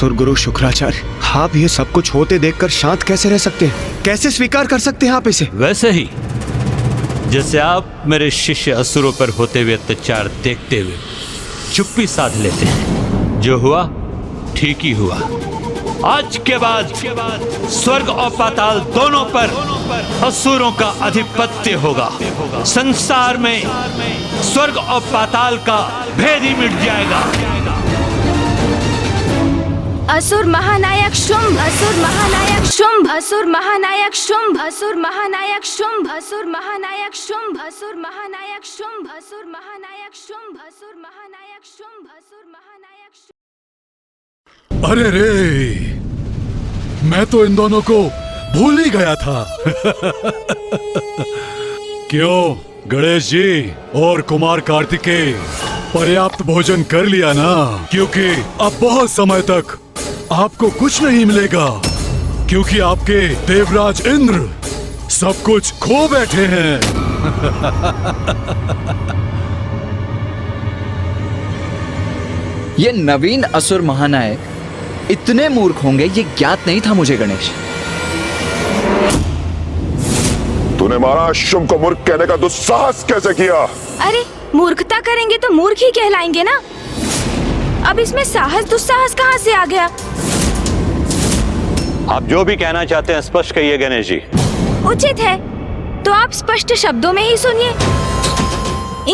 असुर गुरु शुक्राचार्य, आप ये सब कुछ होते देखकर शांत कैसे रह सकते हैं? कैसे स्वीकार कर सकते हैं आप इसे? वैसे ही जैसे आप मेरे शिष्य असुरों पर होते हुए अत्याचार देखते हुए चुप्पी साध लेते हैं। जो हुआ ठीक ही हुआ। आज के बाद स्वर्ग और पाताल दोनों पर असुरों का आधिपत्य होगा। संसार में स्वर्ग और पाताल का भेद ही मिट जाएगा। असुर महानायक शुंभ, असुर महानायक शुंभ, असुर महानायक शुंभ, असुर महानायक शुंभ, असुर महानायक शुंभ, असुर महानायक शुंभ, असुर महानायक शुंभ, असुर महानायक शुंभ, असुर महानायक शुंभ। अरे रे, मैं तो इन दोनों को भूल ही गया था। क्यों गणेश जी और कुमार कार्तिकेय, पर्याप्त भोजन कर लिया ना? क्योंकि अब बहुत समय तक आपको कुछ नहीं मिलेगा, क्योंकि आपके देवराज इंद्र सब कुछ खो बैठे हैं। ये नवीन असुर महानायक इतने मूर्ख होंगे ये ज्ञात नहीं था मुझे गणेश। तूने महाराज शुंभ को मूर्ख कहने का दुस्साहस कैसे किया? अरे मूर्खता करेंगे तो मूर्ख ही कहलाएंगे ना। अब इसमें साहस दुस्साहस कहाँ से आ गया? आप जो भी कहना चाहते हैं स्पष्ट कहिए गणेश जी। उचित है तो आप स्पष्ट शब्दों में ही सुनिए।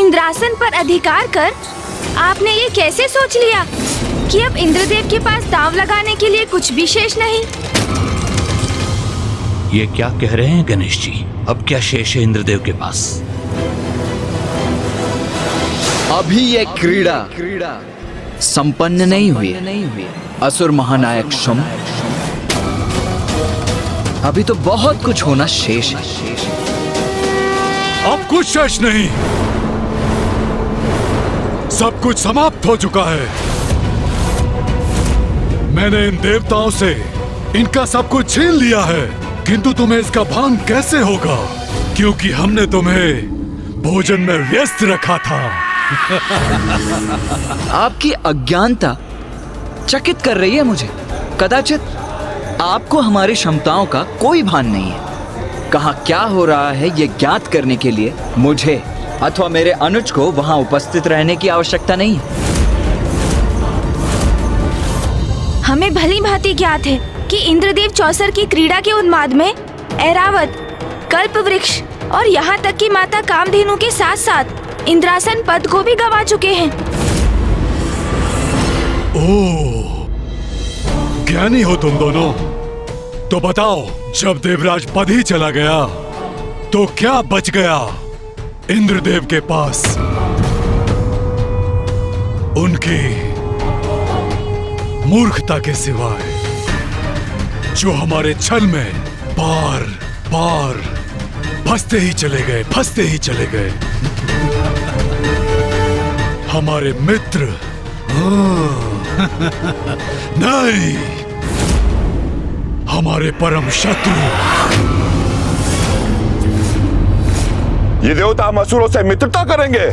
इंद्रासन पर अधिकार कर आपने ये कैसे सोच लिया कि अब इंद्रदेव के पास दांव लगाने के लिए कुछ भी शेष नहीं? ये क्या कह रहे हैं गणेश जी? अब क्या शेष है इंद्रदेव के पास? अभी ये क्रीड़ा संपन्न नहीं हुई। असुर महानायक शुंभ, अभी तो बहुत कुछ होना शेष है। अब कुछ शेष नहीं, सब कुछ समाप्त हो चुका है। मैंने इन देवताओं से इनका सब कुछ छीन लिया है, किंतु तुम्हें इसका भान कैसे होगा? क्योंकि हमने तुम्हें भोजन में व्यस्त रखा था। आपकी अज्ञानता चकित कर रही है मुझे। कदाचित आपको हमारी क्षमताओं का कोई भान नहीं है। कहाँ क्या हो रहा है ये ज्ञात करने के लिए मुझे अथवा मेरे अनुज को वहां उपस्थित रहने की आवश्यकता नहीं है। हमें भली भांति ज्ञात है कि इंद्रदेव चौसर की क्रीड़ा के उन्माद में ऐरावत, कल्प वृक्ष और यहाँ तक कि माता कामधेनु के साथ साथ इंद्रासन पद को भी गवा चुके हैं। ओह, ज्ञानी हो तुम दोनों। तो बताओ, जब देवराज पद ही चला गया तो क्या बच गया इंद्रदेव के पास? उनकी मूर्खता के सिवाय, जो हमारे छल में बार बार फंसते ही चले गए। हमारे मित्र नहीं, हमारे परम शत्रु। ये देवता हम असुरों से मित्रता करेंगे?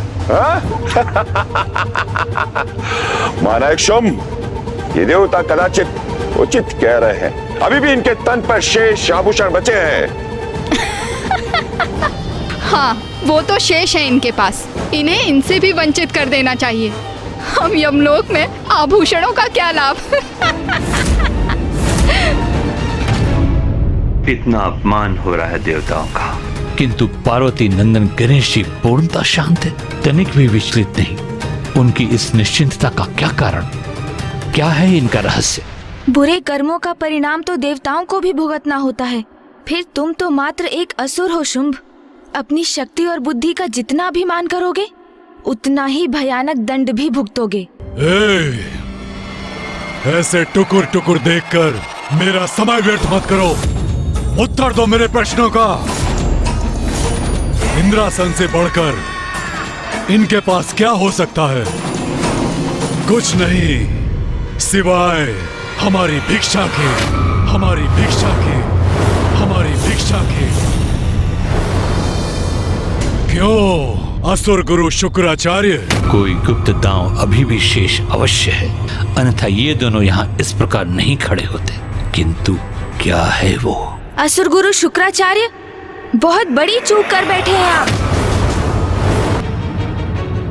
महानायक शुंभ, ये देवता कदाचित उचित कह रहे हैं। अभी भी इनके तन पर शेष आभूषण बचे हैं। हाँ, वो तो शेष है इनके पास। इन्हें इनसे भी वंचित कर देना चाहिए। हम यमलोक में आभूषणों का क्या लाभ? इतना अपमान हो रहा है देवताओं का, किंतु पार्वती नंदन गणेश जी पूर्णतः शांत है, तनिक भी विचलित नहीं। उनकी इस निश्चिंतता का क्या कारण? क्या है इनका रहस्य? बुरे कर्मों का परिणाम तो देवताओं को भी भुगतना होता है। फिर तुम तो मात्र एक असुर हो शुंभ। अपनी शक्ति और बुद्धि का जितना अभिमान करोगे उतना ही भयानक दंड भी भुगतोगे। ऐसे टुकुर टुकुर देखकर मेरा समय व्यर्थ मत करो। उत्तर दो मेरे प्रश्नों का। इंद्रासन से बढ़कर इनके पास क्या हो सकता है? कुछ नहीं, सिवाय हमारी भिक्षा के, हमारी भिक्षा के, हमारी भिक्षा के। क्यों असुर गुरु शुक्राचार्य। कोई गुप्त दांव अभी भी शेष अवश्य है, अन्यथा ये दोनों यहाँ इस प्रकार नहीं खड़े होते। किंतु क्या है वो? असुर गुरु शुक्राचार्य, बहुत बड़ी चूक कर बैठे हैं आप,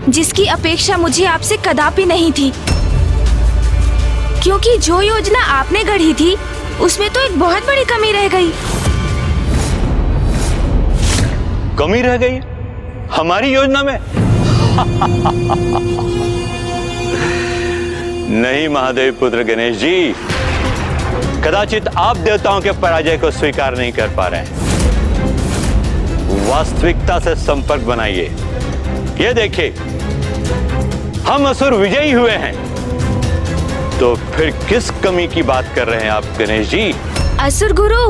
जिसकी अपेक्षा मुझे आपसे कदापि नहीं थी। क्योंकि जो योजना आपने गढ़ी थी उसमें तो एक बहुत बड़ी कमी रह गई। कमी रह गई हमारी योजना में? नहीं महादेव पुत्र गणेश जी, कदाचित आप देवताओं के पराजय को स्वीकार नहीं कर पा रहे हैं। वास्तविकता से संपर्क बनाइए। ये देखिए, हम असुर विजयी हुए हैं, तो फिर किस कमी की बात कर रहे हैं आप गणेश जी? असुर गुरु,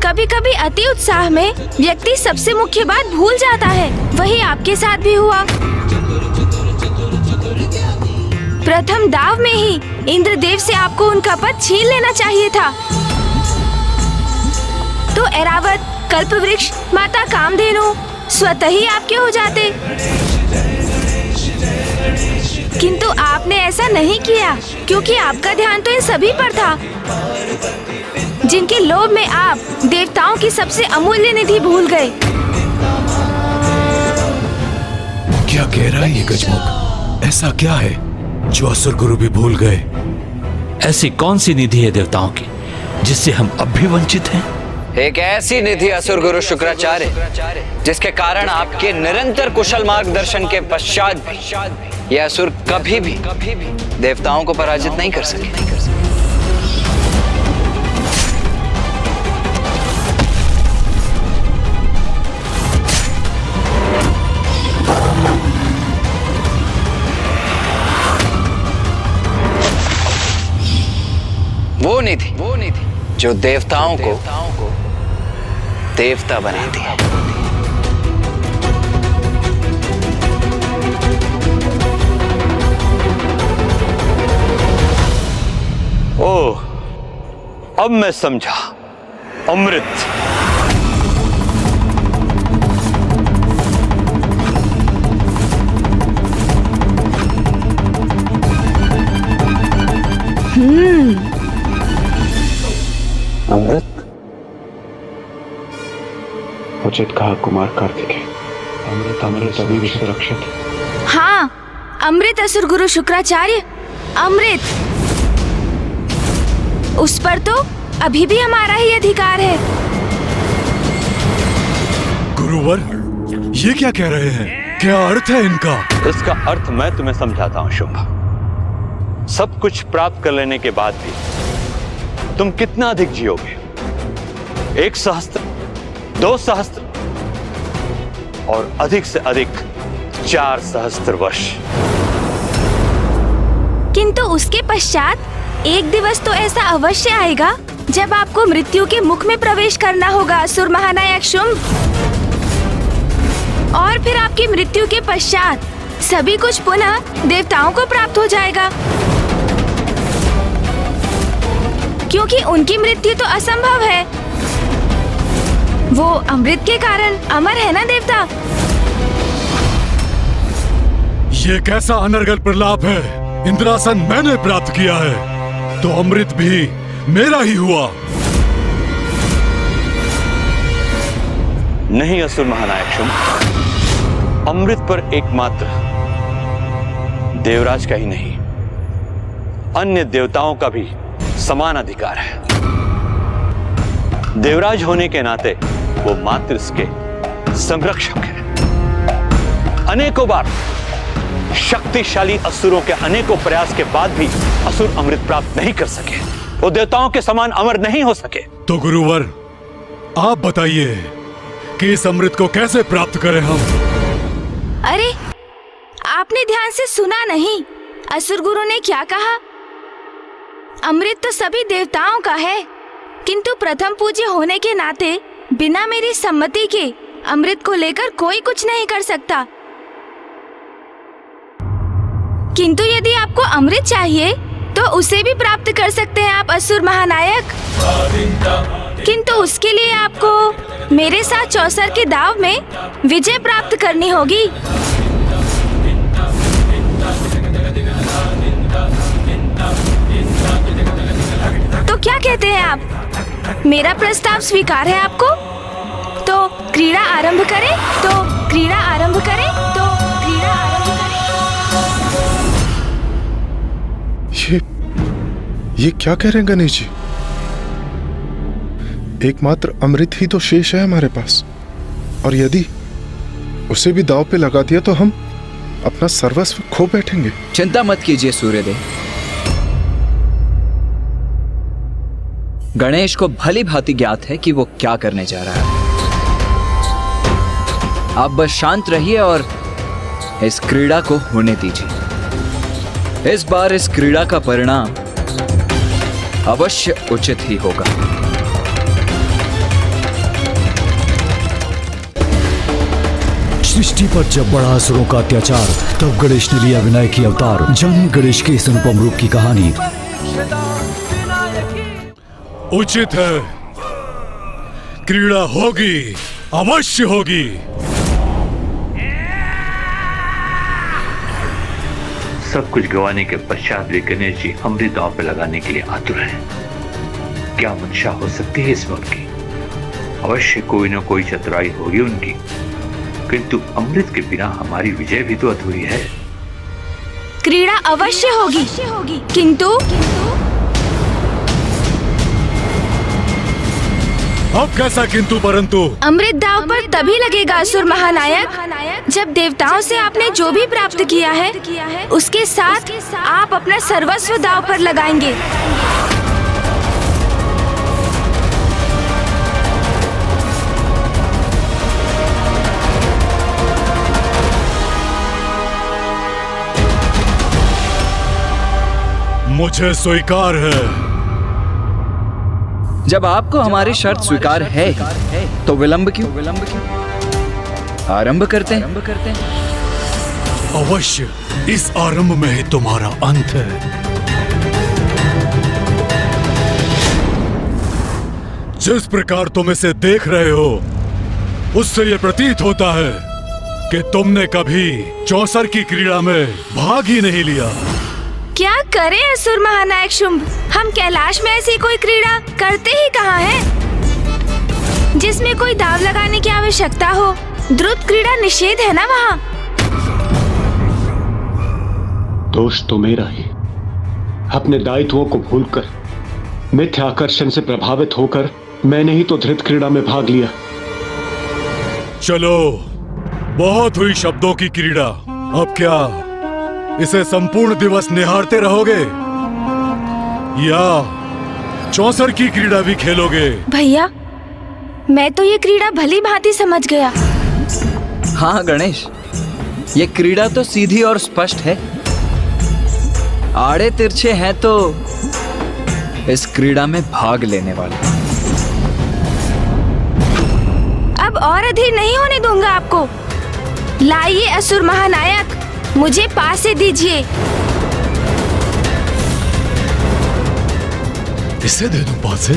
कभी कभी अति उत्साह में व्यक्ति सबसे मुख्य बात भूल जाता है। वही आपके साथ भी हुआ। प्रथम दाव में ही इंद्रदेव से आपको उनका पद छीन लेना चाहिए था, तो ऐरावत, कल्पवृक्ष, माता कामधेनु स्वतः ही आपके हो जाते। किंतु आपने ऐसा नहीं किया, क्योंकि आपका ध्यान तो इन सभी पर था, जिनके लोभ में आप देवताओं की सबसे अमूल्य निधि भूल गए। क्या कह रहा है ये गजमुख? ऐसा क्या है जो असुर गुरु भी भूल गए? ऐसी कौन सी निधि है देवताओं की जिससे हम अब भी वंचित हैं? एक ऐसी निधि असुर गुरु शुक्राचार्य, जिसके कारण आपके निरंतर कुशल मार्गदर्शन के पश्चात भी यह असुर कभी भी देवताओं को पराजित नहीं कर सके। वो निधि जो देवताओं को देवता बनाती है। ओह, अब मैं समझा। अमृत। अमृत? उचित कहा कुमार कार्तिकेय। अमृत अभी भी सुरक्षित है। हाँ, अमृत असुर गुरु शुक्राचार्य, अमृत। उस पर तो अभी भी हमारा ही अधिकार है। गुरुवर, ये क्या कह रहे हैं? क्या अर्थ है इनका? इसका अर्थ मैं तुम्हें समझाता हूं शुंभ। सब कुछ प्राप्त कर लेने के बाद भी तुम कितना अधिक जियोगे? 1 सहस्त्र, 2 सहस्त्र और अधिक से अधिक 4 सहस्त्र वर्ष। किंतु उसके पश्चात एक दिवस तो ऐसा अवश्य आएगा जब आपको मृत्यु के मुख में प्रवेश करना होगा असुर महानायक शुंभ। और फिर आपकी मृत्यु के पश्चात सभी कुछ पुनः देवताओं को प्राप्त हो जाएगा, क्योंकि उनकी मृत्यु तो असंभव है। वो अमृत के कारण अमर है ना देवता। ये कैसा अनर्गल प्रलाप है? इंद्रासन मैंने प्राप्त किया है, तो अमृत भी मेरा ही हुआ। नहीं असुर महानायक शुंभ, अमृत पर एकमात्र देवराज का ही नहीं, अन्य देवताओं का भी समान अधिकार है। देवराज होने के नाते वो मात्र इसके संरक्षक है। अनेकों बार शक्तिशाली असुरों के अनेकों प्रयास के बाद भी असुर अमृत प्राप्त नहीं कर सके। वो देवताओं के समान अमर नहीं हो सके। तो गुरुवर, आप बताइए कि इस अमृत को कैसे प्राप्त करें हम? अरे, आपने ध्यान से सुना नहीं? असुर गुरु ने क्या कहा? अमृत तो सभी देवताओं का है, किंतु प्रथम पूज्य होने के नाते बिना मेरी सम्मति के अमृत को लेकर कोई कुछ नहीं कर सकता। किंतु यदि आपको अमृत चाहिए तो उसे भी प्राप्त कर सकते हैं आप असुर महानायक। किंतु उसके लिए आपको मेरे साथ चौसर के दाव में विजय प्राप्त करनी होगी। मेरा प्रस्ताव स्वीकार है आपको? तो क्रीड़ा आरंभ करें, तो क्रीड़ा आरंभ करें, तो क्रीड़ा आरंभ करें। ये क्या कह रहे हैं गणेश जी? एकमात्र अमृत ही तो शेष है हमारे पास, और यदि उसे भी दांव पे लगा दिया तो हम अपना सर्वस्व खो बैठेंगे। चिंता मत कीजिए सूर्यदेव, गणेश को भली भांति ज्ञात है कि वो क्या करने जा रहा है। आप बस शांत रहिए और इस क्रीड़ा को होने दीजिए। इस बार इस क्रीड़ा का परिणाम अवश्य उचित ही होगा। सृष्टि पर जब बढ़ा असुरों का अत्याचार, तब गणेश ने लिया विनायक की अवतार। जानिए गणेश के इस अनुपम रूप की कहानी। उचित है, क्रीड़ा होगी, अवश्य होगी। सब कुछ गंवाने के पश्चात भी गणेश जी अमृत दांव पे लगाने के लिए आतुर हैं। क्या मंशा हो सकती है इसमें उनकी? अवश्य कोई न कोई चतुराई होगी उनकी, किंतु अमृत के बिना हमारी विजय भी तो अधूरी है। क्रीड़ा अवश्य होगी, किंतु अब कैसा किंतु परंतु? अमृत दांव पर तभी लगेगा असुर महानायक, जब देवताओं से आपने जो भी प्राप्त किया है उसके साथ आप अपना सर्वस्व दांव पर लगाएंगे। मुझे स्वीकार है। जब आपको हमारी शर्त स्वीकार है तो विलंब क्यों? आरंभ करते हैं। अवश्य, इस आरंभ में ही तुम्हारा अंत है। जिस प्रकार तुम इसे देख रहे हो, उससे यह प्रतीत होता है कि तुमने कभी चौसर की क्रीड़ा में भाग ही नहीं लिया। क्या करें असुर महानायक शुंभ, हम कैलाश में ऐसी कोई क्रीड़ा करते ही कहाँ हैं जिसमें कोई दाव लगाने की आवश्यकता हो। द्रुत क्रीड़ा निषेध है ना वहाँ। दोष तो मेरा ही। अपने दायित्वों को भूलकर, मिथ्या आकर्षण से प्रभावित होकर मैंने ही तो धृत क्रीड़ा में भाग लिया। चलो, बहुत हुई शब्दों की क्रीड़ा। अब क्या इसे संपूर्ण दिवस निहारते रहोगे या चौसर की क्रीड़ा भी खेलोगे? भैया, मैं तो ये क्रीड़ा भली भांति समझ गया। हाँ गणेश, ये क्रीड़ा तो सीधी और स्पष्ट है। आड़े तिरछे हैं तो इस क्रीड़ा में भाग लेने वाले। अब और अधीर नहीं होने दूंगा आपको। लाइए असुर महानायक, मुझे पासे दीजिए। इसे दे दूं पासे?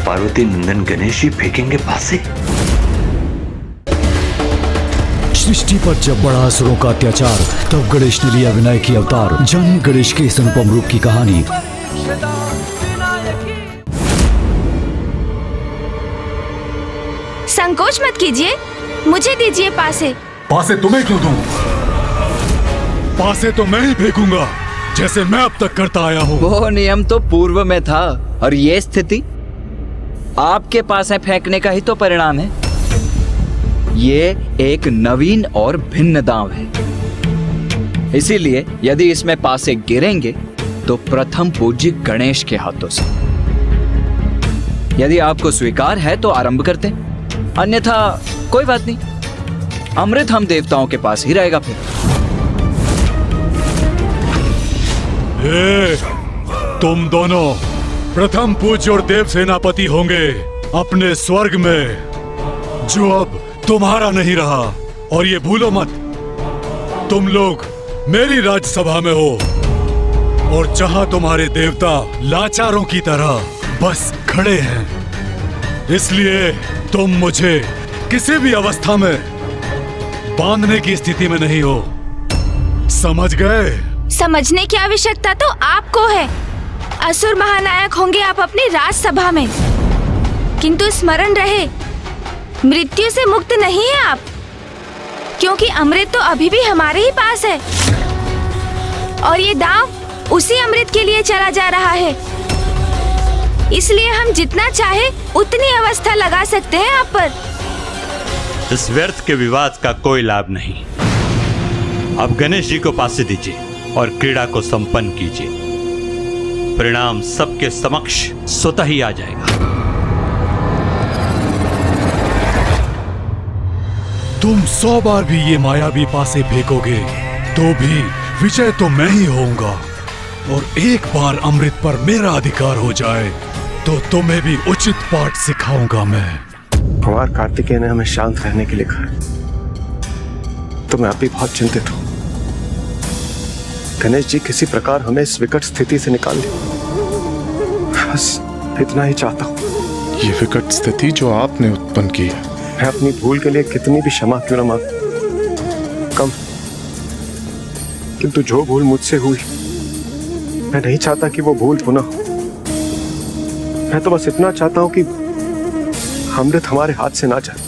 पार्वती नंदन गणेश जी फेंकेंगे पासे? सृष्टि पर जब बढ़ा असुरों का अत्याचार, तब गणेश ने लिया विनायक की अवतार। जानिए गणेश के इस अनुपम रूप की कहानी। संकोच मत कीजिए, मुझे दीजिए पासे। पासे तुम्हें क्यों दूं? पासे तो मैं ही फेंकूंगा, जैसे मैं अब तक करता आया हूँ। वो नियम तो पूर्व में था, और ये स्थिति आपके पास है फेंकने का ही तो परिणाम है। ये एक नवीन और भिन्न दांव है, इसीलिए यदि इसमें पासे गिरेंगे तो प्रथम पूज्य गणेश के हाथों से। यदि आपको स्वीकार है तो आरंभ करते, अन्यथा कोई बात नहीं, अमृत हम देवताओं के पास ही रहेगा। फिर तुम दोनों प्रथम पूज्य और देव सेनापति होंगे अपने स्वर्ग में, जो अब तुम्हारा नहीं रहा। और ये भूलो मत, तुम लोग मेरी राज्यसभा में हो, और जहां तुम्हारे देवता लाचारों की तरह बस खड़े हैं। इसलिए तुम मुझे किसी भी अवस्था में बांधने की स्थिति में नहीं हो। समझ गए? समझने की आवश्यकता तो आपको है। असुर महानायक होंगे आप अपनी राजसभा में। किंतु स्मरण रहे, मृत्यु से मुक्त नहीं है आप, क्योंकि अमृत तो अभी भी हमारे ही पास है और ये दांव उसी अमृत के लिए चला जा रहा है। इसलिए हम जितना चाहे उतनी अवस्था लगा सकते हैं आप पर। इस व्यर्थ के विवाद का कोई लाभ नहीं। अब गणेश जी को पासे दीजिए और क्रीड़ा को संपन्न कीजिए। परिणाम सबके समक्ष स्वतः ही आ जाएगा। तुम 100 बार भी ये मायावी पासे फेंकोगे तो भी विजय तो मैं ही होऊंगा, और एक बार अमृत पर मेरा अधिकार हो जाए तो तुम्हें भी उचित पाठ सिखाऊंगा मैं। कुमार कार्तिकेय ने हमें शांत रहने के लिए कहा, तो मैं अभी बहुत चिंतित हूं। गणेश जी किसी प्रकार हमें इस विकट स्थिति से निकाल दे, बस इतना ही चाहता हूं। ये विकट स्थिति जो आपने उत्पन्न की है, मैं अपनी भूल के लिए कितनी भी क्षमा क्यों न मांग कम, किंतु जो भूल मुझसे हुई मैं नहीं चाहता कि वो भूल पुनः हो। मैं तो बस इतना चाहता हूं कि अमृत हमारे हाथ से ना जाए।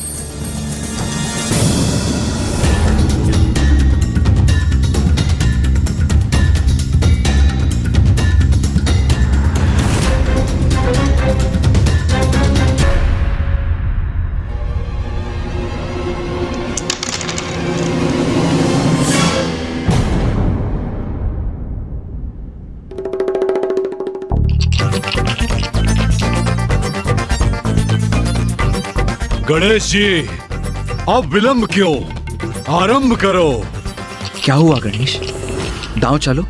गणेश जी, अब विलंब क्यों, आरंभ करो। क्या हुआ गणेश? दांव चलो,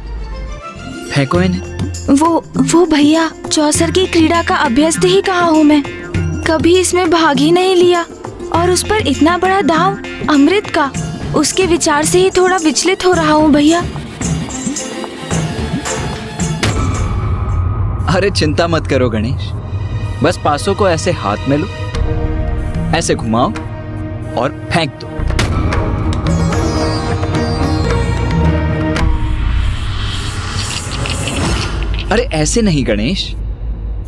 फेंको इन्हें। वो भैया, चौसर की क्रीड़ा का अभ्यस्त ही कहा हूँ मैं, कभी इसमें भाग ही नहीं लिया, और उस पर इतना बड़ा दांव अमृत का, उसके विचार से ही थोड़ा विचलित हो रहा हूँ भैया। अरे चिंता मत करो गणेश, बस पासों को ऐसे हाथ में लो, ऐसे घुमाओ और फेंक दो। अरे ऐसे नहीं गणेश,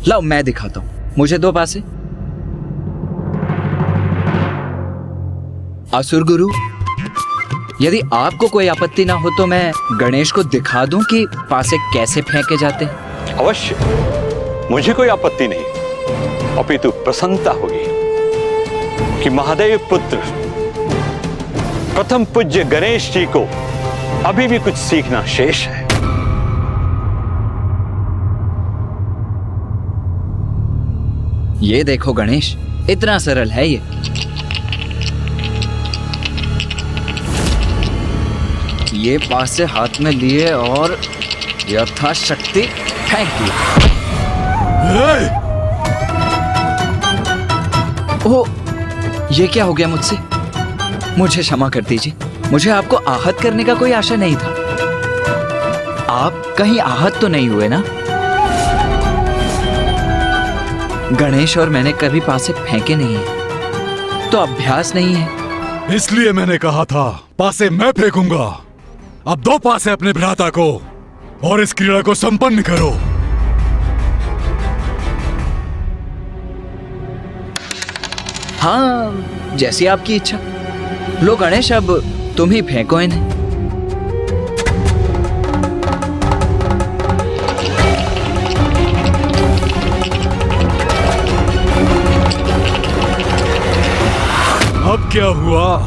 लाओ मैं दिखाता हूं, मुझे दो पासे। असुर गुरु, यदि आपको कोई आपत्ति ना हो तो मैं गणेश को दिखा दूं कि पासे कैसे फेंके जाते हैं। अवश्य, मुझे कोई आपत्ति नहीं, अपितु प्रसन्नता होगी कि महादेव पुत्र प्रथम पूज्य गणेश जी को अभी भी कुछ सीखना शेष है। ये देखो गणेश, इतना सरल है ये पासे हाथ में लिए और यथाशक्ति फेंक दिया। ओह, ये क्या हो गया मुझसे? मुझे क्षमा कर दीजिए, मुझे आपको आहत करने का कोई आशा नहीं था। आप कहीं आहत तो नहीं हुए ना? गणेश और मैंने कभी पासे फेंके नहीं है, तो अभ्यास नहीं है। इसलिए मैंने कहा था पासे मैं फेंकूंगा। अब दो पासे अपने भ्राता को और इस क्रीड़ा को संपन्न करो। हाँ, जैसी आपकी इच्छा। लो गणेश, अब तुम ही फेंको इन्हें। अब क्या हुआ?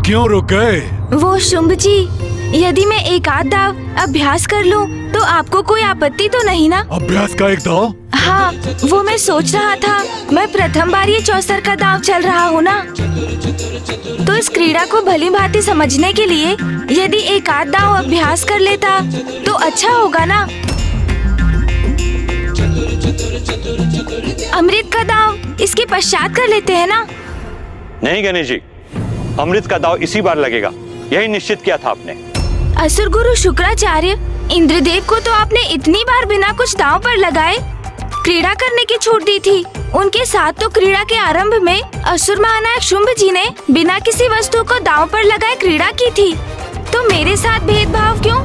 क्यों रुक गए? वो शुंभ जी, यदि मैं एक आध दाव अभ्यास कर लूं तो आपको कोई आपत्ति तो नहीं ना? अभ्यास का एक दाव? हाँ, वो मैं सोच रहा था, मैं प्रथम बार ये चौसर का दांव चल रहा हूँ ना, तो इस क्रीड़ा को भली भांति समझने के लिए यदि एक आध दांव अभ्यास कर लेता तो अच्छा होगा ना। अमृत का दांव इसके पश्चात कर लेते हैं ना? नहीं गणेश जी, अमृत का दांव इसी बार लगेगा, यही निश्चित किया था आपने। असुर गुरु शुक्राचार्य, इंद्रदेव को तो आपने इतनी बार बिना कुछ दांव पर लगाए क्रीड़ा करने की छूट दी थी। उनके साथ तो क्रीड़ा के आरंभ में असुर महानायक शुंभ जी ने बिना किसी वस्तु को दांव पर लगाए क्रीड़ा की थी, तो मेरे साथ भेदभाव क्यों?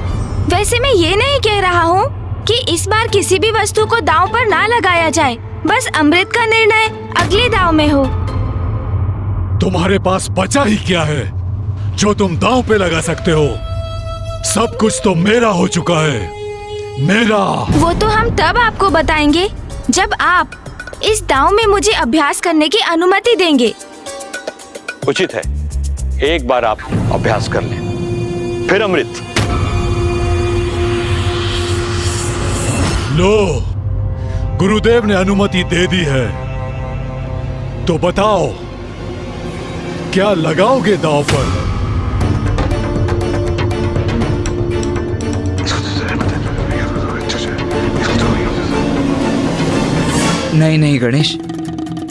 वैसे मैं ये नहीं कह रहा हूँ कि इस बार किसी भी वस्तु को दांव पर ना लगाया जाए, बस अमृत का निर्णय अगले दांव में हो। तुम्हारे पास बचा ही क्या है जो तुम दांव पे लगा सकते हो? सब कुछ तो मेरा हो चुका है, मेरा। वो तो हम तब आपको बताएंगे जब आप इस दांव में मुझे अभ्यास करने की अनुमति देंगे। उचित है, एक बार आप अभ्यास कर लें, फिर अमृत। लो, गुरुदेव ने अनुमति दे दी है, तो बताओ क्या लगाओगे दांव पर? नहीं नहीं गणेश,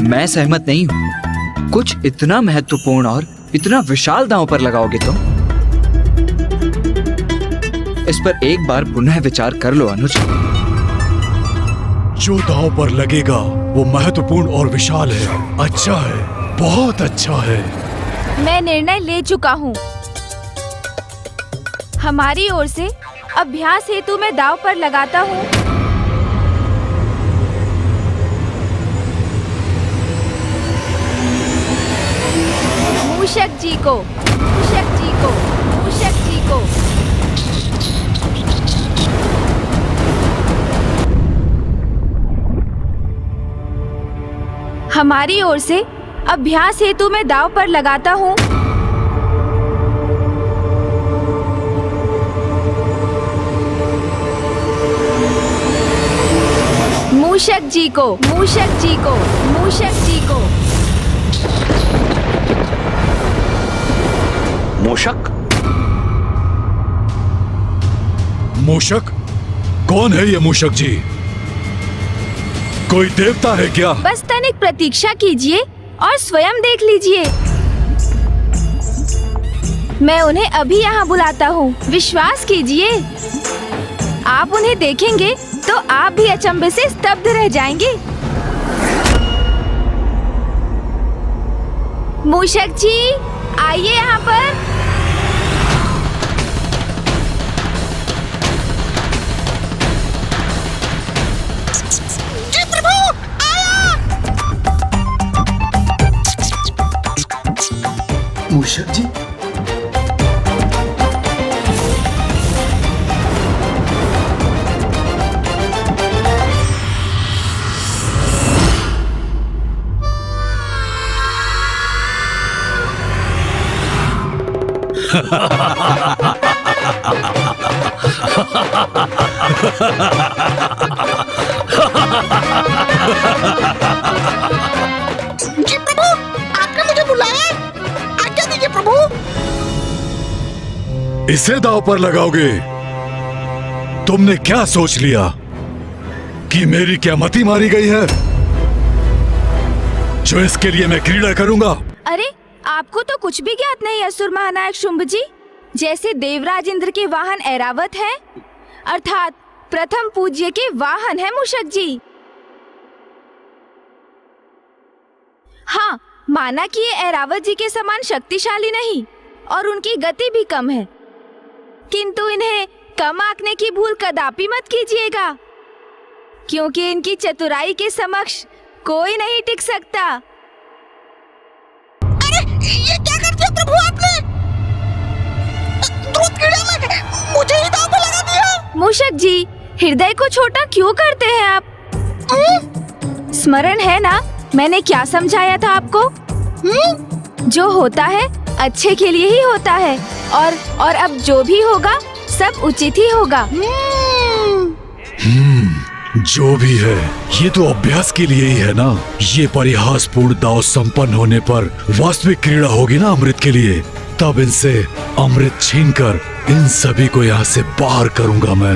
मैं सहमत नहीं हूँ। कुछ इतना महत्वपूर्ण और इतना विशाल दांव पर लगाओगे तुम? इस पर एक बार पुनः विचार कर लो अनुज। जो दांव पर लगेगा वो महत्वपूर्ण और विशाल है, अच्छा है, बहुत अच्छा है। मैं निर्णय ले चुका हूँ। हमारी ओर से अभ्यास हेतु मैं दांव पर लगाता हूँ मूषक जी को, मूषक जी को, मूषक जी को। हमारी ओर से अभ्यास हेतु मैं दांव पर लगाता हूँ मूषक जी को, मूषक जी को, मूषक जी को। मूषक? मूषक? कौन है ये मूषक जी? कोई देवता है क्या? बस तनिक प्रतीक्षा कीजिए और स्वयं देख लीजिए। मैं उन्हें अभी यहाँ बुलाता हूँ, विश्वास कीजिए। आप उन्हें देखेंगे तो आप भी अचंभे से स्तब्ध रह जाएंगे। मूषक जी, आइए यहाँ पर। मूषक जी, जी प्रभु, आपने मुझे बुलाया? आज्ञा दीजिए प्रभु। इसे दांव पर लगाओगे? तुमने क्या सोच लिया कि मेरी क्या मति मारी गई है जो इसके लिए मैं क्रीड़ा करूंगा? अरे, आपको तो कुछ भी ज्ञात नहीं असुर महानायक शुंभ जी। जैसे देवराज इंद्र के वाहन ऐरावत हैं, अर्थात प्रथम पूज्य के वाहन है मूषक जी। हाँ, माना कि ये ऐरावत जी के समान शक्तिशाली नहीं और उनकी गति भी कम है, किंतु इन्हें कम आंकने की भूल कदापि मत कीजिएगा, क्योंकि इनकी चतुराई के समक्ष कोई नहीं टिक सकता। अरे, ये क्या कर दिया प्रभु आपने? दूध कीड़ा में मुझे ही दांव पे लगा दिया। मूषक जी, हृदय को छोटा क्यों करते हैं आप? स्मरण है ना मैंने क्या समझाया था आपको? जो होता है अच्छे के लिए ही होता है, और अब जो भी होगा सब उचित ही होगा। जो भी है, ये तो अभ्यास के लिए ही है ना। ये परिहासपूर्ण दांव संपन्न होने पर वास्तविक क्रीड़ा होगी ना अमृत के लिए। तब इनसे अमृत छीनकर इन सभी को यहाँ से बाहर करूंगा मैं।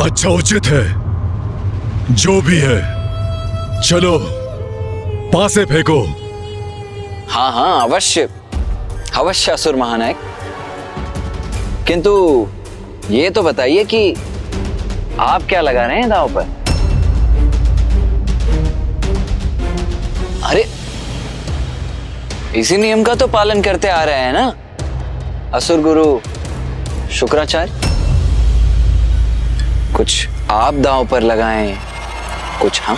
अच्छा, उचित है, जो भी है, चलो पासे फेंको। हाँ हाँ, अवश्य अवश्य असुर महानायक। किंतु ये तो बताइए कि आप क्या लगा रहे हैं दांव पर? अरे, इसी नियम का तो पालन करते आ रहे हैं ना असुर गुरु शुक्राचार्य। कुछ आप दांव पर लगाएं कुछ हम?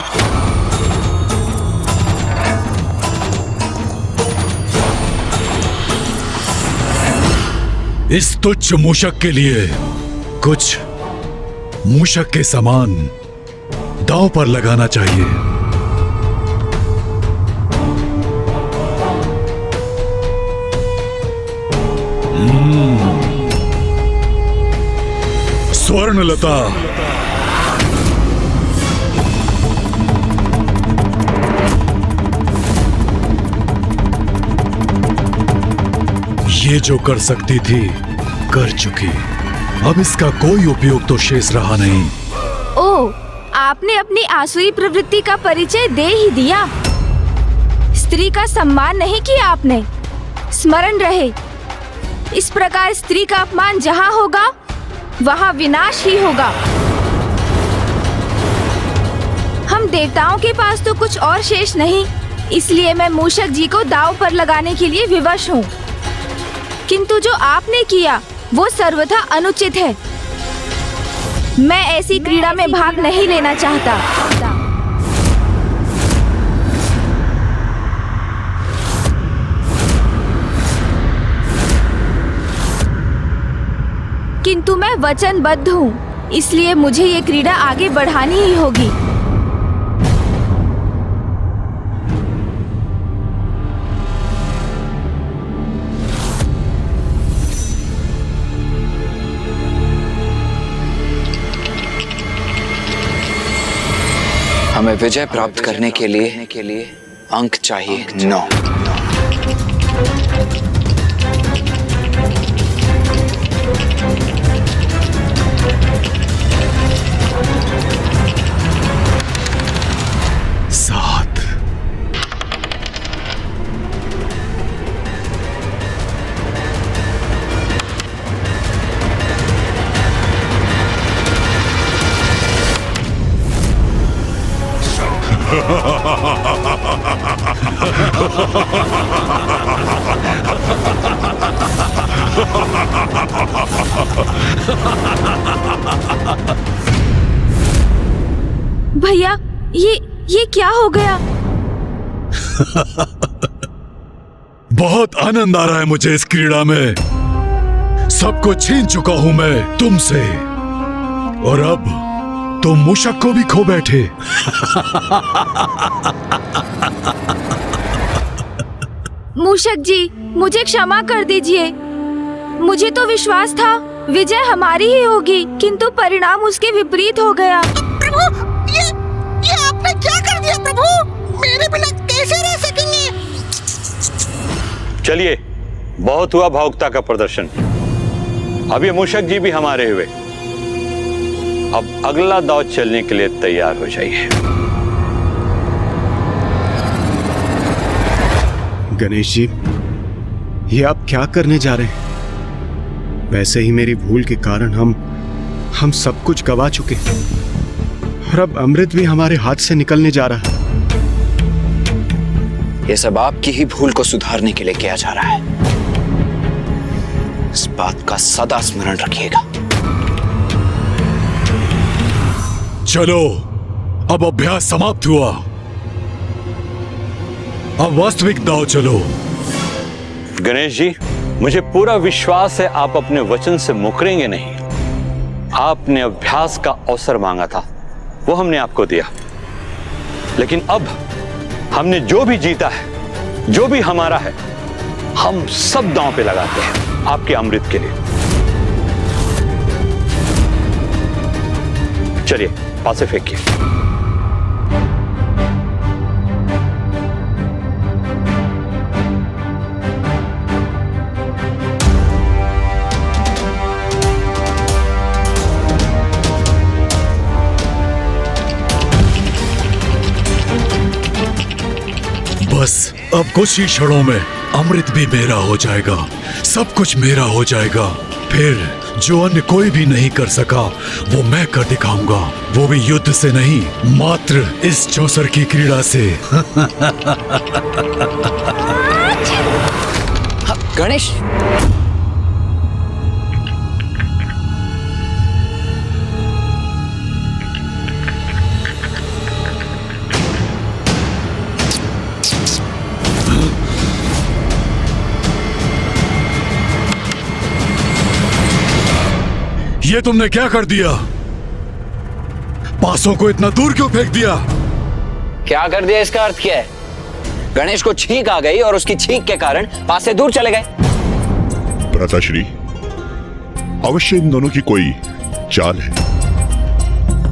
इस तुच्छ मूषक के लिए कुछ मूषक के समान दांव पर लगाना चाहिए। स्वर्णलता, ये जो कर सकती थी कर चुकी। अब इसका कोई उपयोग तो शेष रहा नहीं। ओह, आपने अपनी आसुरी प्रवृत्ति का परिचय दे ही दिया। स्त्री का सम्मान नहीं किया आपने। स्मरण रहे, इस प्रकार स्त्री का अपमान जहाँ होगा वहाँ विनाश ही होगा। हम देवताओं के पास तो कुछ और शेष नहीं, इसलिए मैं मूषक जी को दांव पर लगाने के लिए विवश हूँ। किंतु जो आपने किया वो सर्वथा अनुचित है। मैं ऐसी क्रीड़ा में भाग नहीं लेना चाहता। किंतु मैं वचनबद्ध हूँ, इसलिए मुझे ये क्रीड़ा आगे बढ़ानी ही होगी। हमें विजय प्राप्त करने के लिए अंक चाहिए 9। भैया, ये क्या हो गया? बहुत आनंद आ रहा है मुझे इस क्रीड़ा में। सब कुछ छीन चुका हूं मैं तुमसे, और अब तुम मूषक को भी खो बैठे। मूषक जी, मुझे क्षमा कर दीजिए। मुझे तो विश्वास था विजय हमारी ही होगी, किंतु परिणाम उसके विपरीत हो गया। प्रभु, ये आपने क्या कर दिया प्रभु? मेरे बिना कैसे रह सकेंगे? चलिए, बहुत हुआ भावुकता का प्रदर्शन। अब ये मूषक जी भी हमारे हुए। अब अगला दांव चलने के लिए तैयार हो जाइए। गणेश जी, ये आप क्या करने जा रहे हैं? वैसे ही मेरी भूल के कारण हम सब कुछ गवा चुके हैं, और अब अमृत भी हमारे हाथ से निकलने जा रहा है। ये सब आपकी ही भूल को सुधारने के लिए किया जा रहा है। इस बात का सदा स्मरण रखिएगा। चलो, अब अभ्यास समाप्त हुआ। अब वास्तविक दांव चलो। गणेश जी, मुझे पूरा विश्वास है आप अपने वचन से मुकरेंगे नहीं। आपने अभ्यास का अवसर मांगा था, वो हमने आपको दिया। लेकिन अब हमने जो भी जीता है, जो भी हमारा है, हम सब दांव पे लगाते हैं आपके अमृत के लिए। चलिए, पासे फेंकिए। बस अब कुछ ही क्षणों में अमृत भी मेरा हो जाएगा, सब कुछ मेरा हो जाएगा। फिर जो अन्य कोई भी नहीं कर सका वो मैं कर दिखाऊंगा, वो भी युद्ध से नहीं, मात्र इस चौसर की क्रीड़ा से। गणेश, ये तुमने क्या कर दिया? पासों को इतना दूर क्यों फेंक दिया? क्या कर दिया इसका अर्थ क्या है? गणेश को छींक आ गई और उसकी छींक के कारण पास से दूर चले गए। भ्राताश्री, अवश्य इन दोनों की कोई चाल है।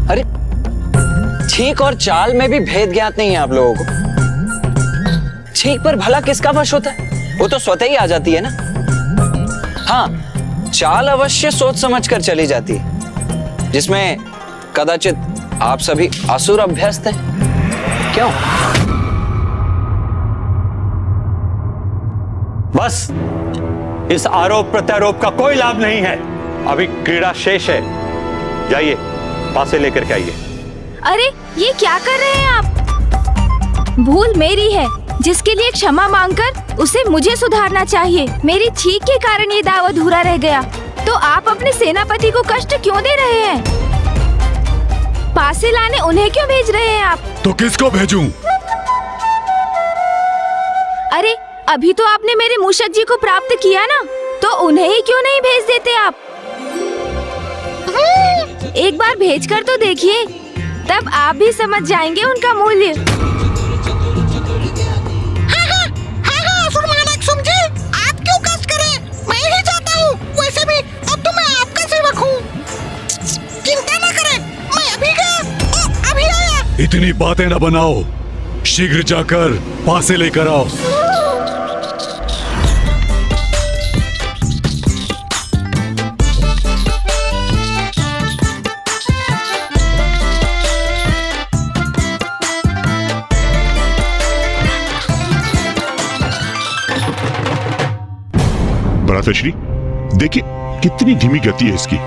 अरे छींक और चाल में भी भेद ज्ञात नहीं है आप लोगों को। छींक पर भला किसका वश होता है? वो तो स्वतः ही आ जाती है ना। हाँ, चाल अवश्य सोच समझ कर चली जाती है, जिसमें कदाचित आप सभी असुर अभ्यस्त हैं। क्यों? बस इस आरोप प्रत्यारोप का कोई लाभ नहीं है। अभी क्रीड़ा शेष है। जाइए, पासे लेकर के आइए। अरे ये क्या कर रहे हैं आप? भूल मेरी है, जिसके लिए क्षमा मांगकर उसे मुझे सुधारना चाहिए। मेरी छींक के कारण ये दाव अधूरा रह गया, तो आप अपने सेनापति को कष्ट क्यों दे रहे हैं? पासे लाने उन्हें क्यों भेज रहे हैं आप? तो किसको भेजूं? अरे अभी तो आपने मेरे मूषक जी को प्राप्त किया ना, तो उन्हें ही क्यों नहीं भेज देते आप? एक बार भेजकर तो देखिए, तब आप भी समझ जाएंगे उनका मूल्य। हाँ, असुर महानायक शुंभ जी, आप क्यों कष्ट करें? मैं ही जाता हूँ। वैसे भी अब तो मैं आपका सेवक हूँ। चिंता न करें, मैं अभी गया और अभी आया। इतनी बातें न बनाओ, शीघ्र जाकर पासे लेकर आओ। भ्राताश्री, देखिए कितनी धीमी गति है इसकी,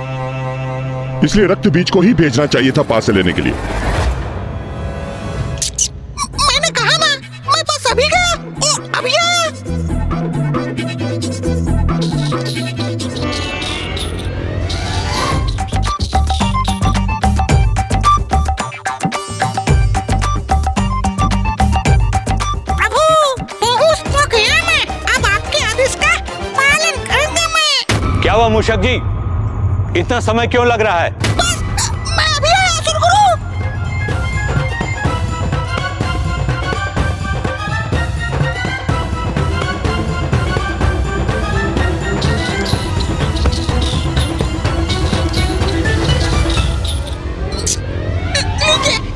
इसलिए रक्त बीज को ही भेजना चाहिए था पासे लेने के लिए। मैंने कहा ना, मैं बस अभी गया और अभी आया। प्रभु, पहुंच तो गया मैं। अब आपके आदेश का पालन करूंगा मैं। क्या हुआ मूषक जी? इतना समय क्यों लग रहा है? बस मैं अभी आया असुर गुरु। लीजिए।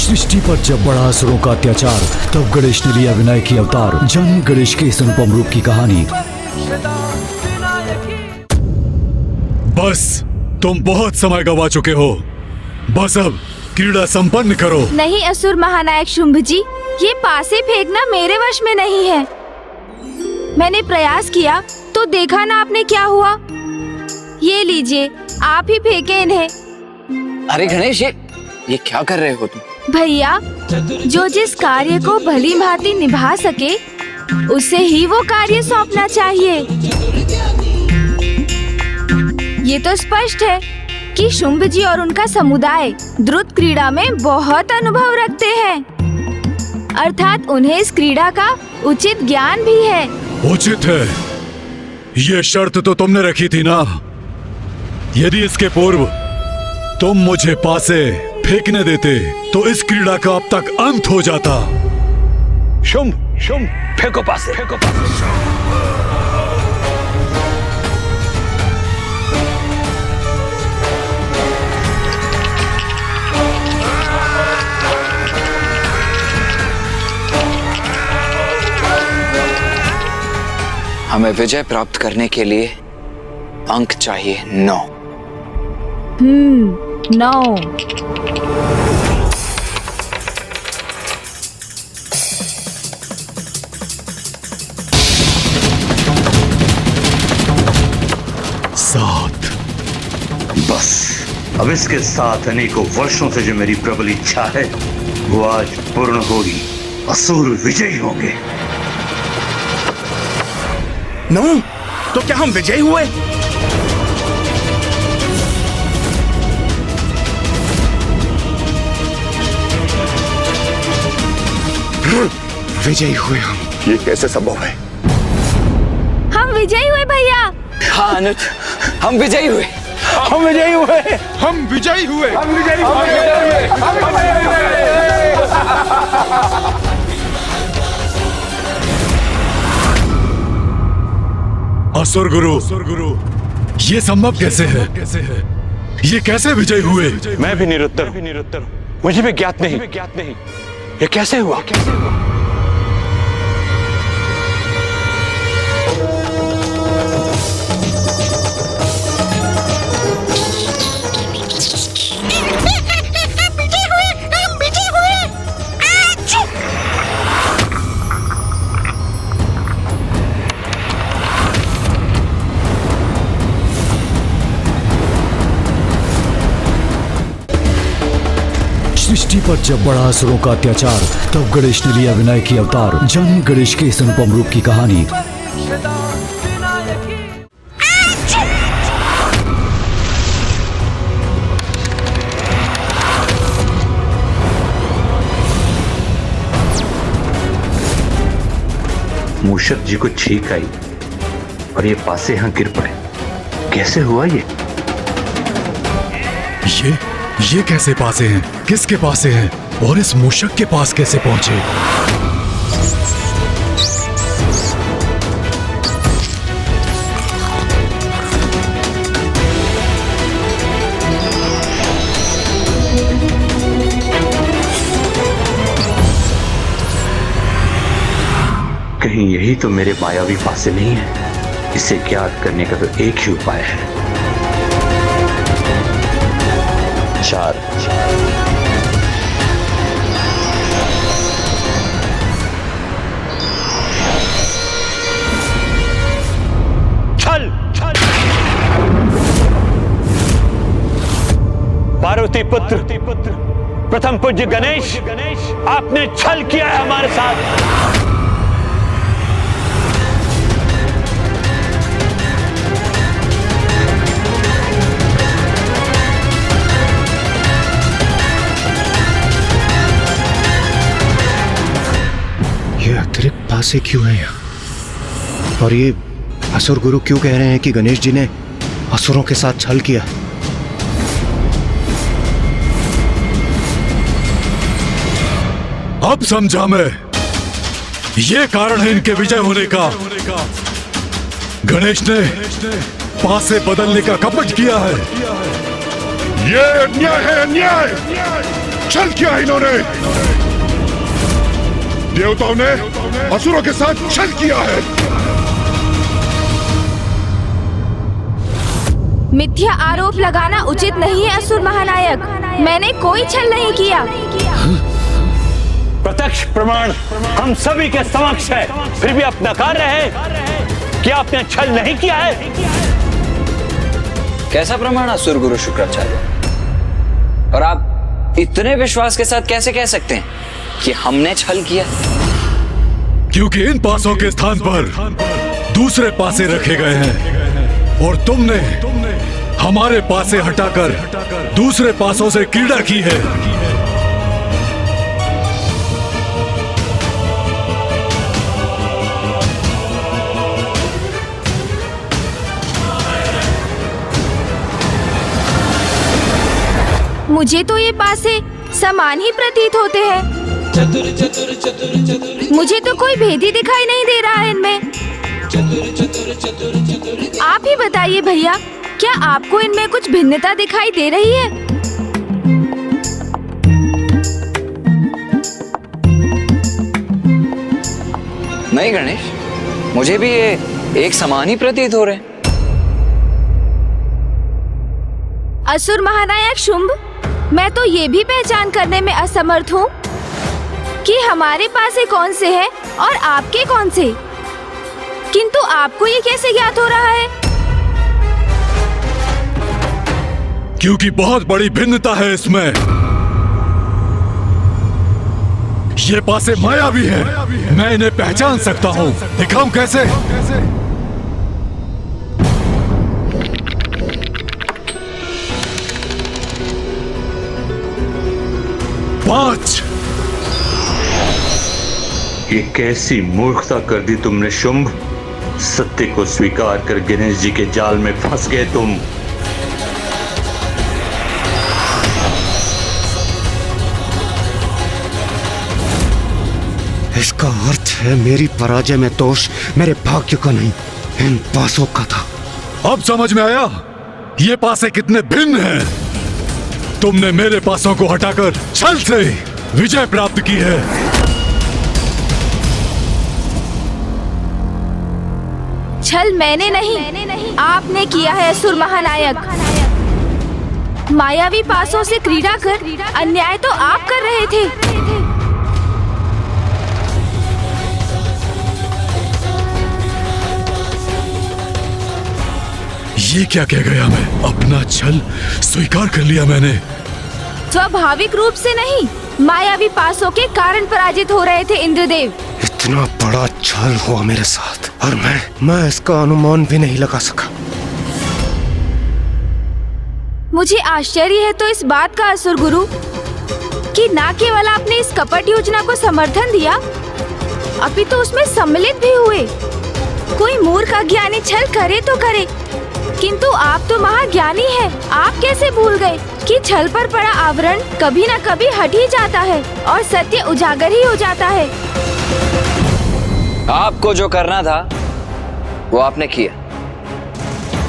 सृष्टि पर जब बढ़ा असुरों का अत्याचार, तब गणेश ने लिया विनायक की अवतार। जानिए गणेश के इस अनुपम रूप की कहानी। बस तुम बहुत समय गवा चुके हो। बस अब क्रीड़ा संपन्न करो। नहीं असुर महानायक शुंभ जी, ये पासे फेंकना मेरे वश में नहीं है। मैंने प्रयास किया तो देखा ना आपने क्या हुआ। ये लीजिए, आप ही फेंके इन्हें। अरे गणेश, ये क्या कर रहे हो तुम? भैया, जो जिस कार्य को भली भांति निभा सके, उसे ही वो कार्य सौंपना चाहिए। ये तो स्पष्ट है कि शुंभ जी और उनका समुदाय द्रुत क्रीड़ा में बहुत अनुभव रखते हैं, अर्थात उन्हें इस क्रीड़ा का उचित ज्ञान भी है। उचित है, ये शर्त तो तुमने रखी थी ना। यदि इसके पूर्व तुम मुझे पासे फेंकने देते, तो इस क्रीड़ा का अब तक अंत हो जाता। शुंभ, फेंको पासे, फेंको पासे। हमें विजय प्राप्त करने के लिए अंक चाहिए 9। 9। बस अब इसके साथ अनेकों वर्षों से जो मेरी प्रबल इच्छा है, वो आज पूर्ण होगी। असुर विजयी होंगे। 9? तो क्या हम विजयी हुए? विजयी हुए हम। ये कैसे संभव है? हम विजयी हुए भैया। हाँ अनुज, हम विजयी हुए। हम विजयी हुए। हम विजयी हुए। असुर गुरु, ये संभव कैसे है? ये कैसे विजय हुए? मैं भी निरुत्तर हूं। मुझे भी ज्ञात नहीं ये कैसे हुआ? विजय हुए, हम विजय हुए। आच्छू! सृष्टि पर जब बढ़ा असुरों का अत्याचार, तब गणेश ने लिया विनायक की अवतार। जानिए गणेश के इस अनुपम रूप की कहानी। मूषक जी को छींक आई और ये पासे यहां गिर पड़े। कैसे हुआ ये? ये कैसे पासे हैं? किसके पासे हैं? और इस मूषक के पास कैसे पहुंचे? कहीं यही तो मेरे मायावी पासे नहीं है? इसे ज्ञात करने का तो एक ही उपाय है। चार। छल। पार्वती पुत्र प्रथम पूज्य गणेश, आपने छल किया है हमारे साथ। ये अतिरिक्त पासे क्यों है यहाँ? और ये असुर गुरु क्यों कह रहे हैं कि गणेश जी ने असुरों के साथ छल किया? अब समझा मैं। ये कारण है इनके विजय होने का। गणेश ने पासे बदलने का कपट किया है। ये अन्याय है, अन्याय। छल किया इन्होंने। देवताओं ने असुरों के साथ छल किया है। मिथ्या आरोप लगाना उचित नहीं है असुर महानायक। मैंने कोई छल नहीं किया। प्रत्यक्ष प्रमाण हम सभी के समक्ष है, फिर भी आप नकार रहे हैं कि आपने छल नहीं किया है। कैसा प्रमाण असुर गुरु शुक्राचार्य? और आप इतने विश्वास के साथ कैसे कह सकते हैं कि हमने छल किया? क्योंकि इन पासों के स्थान पर दूसरे पासे रखे गए हैं और तुमने हमारे पासे हटाकर दूसरे पासों से क्रीड़ा की है। मुझे तो ये पासे समान ही प्रतीत होते हैं। मुझे तो कोई भेद ही दिखाई नहीं दे रहा है इनमें। आप ही बताइए भैया, क्या आपको इनमें कुछ भिन्नता दिखाई दे रही है? नहीं गणेश, मुझे भी ये एक समान ही प्रतीत हो रहे हैं। असुर महानायक शुंभ, मैं तो ये भी पहचान करने में असमर्थ हूँ कि हमारे पासे कौन से हैं और आपके कौन से। किंतु आपको ये कैसे ज्ञात हो रहा है? क्योंकि बहुत बड़ी भिन्नता है इसमें। ये पासे मायावी हैं। मैं इन्हें पहचान सकता हूँ। दिखाऊं कैसे? पांच। ये कैसी मूर्खता कर दी तुमने शुंभ। सत्य को स्वीकार कर गणेश जी के जाल में फंस गए तुम। इसका अर्थ है मेरी पराजय में दोष मेरे भाग्य का नहीं, इन पासों का था। अब समझ में आया ये पासे कितने भिन्न हैं। तुमने मेरे पासों को हटाकर छल से विजय प्राप्त की है। छल मैंने नहीं, आपने किया है असुर महानायक। मायावी पासों से क्रीड़ा कर अन्याय तो आप कर रहे थे। ये क्या कह गया मैं? अपना छल स्वीकार कर लिया मैंने। स्वाभाविक रूप से नहीं, मायावी पासों के कारण पराजित हो रहे थे इंद्रदेव। इतना बड़ा छल हुआ मेरे साथ और मैं इसका अनुमान भी नहीं लगा सका। मुझे आश्चर्य है तो इस बात का असुर गुरु कि न केवल आपने इस कपट योजना को समर्थन दिया, अपितु उसमें सम्मिलित भी हुए। कोई मूर्ख अज्ञानी छल करे तो करे, किंतु आप तो महाज्ञानी हैं। आप कैसे भूल गए कि छल पर पड़ा आवरण कभी न कभी हट ही जाता है और सत्य उजागर ही हो जाता है। आपको जो करना था वो आपने किया,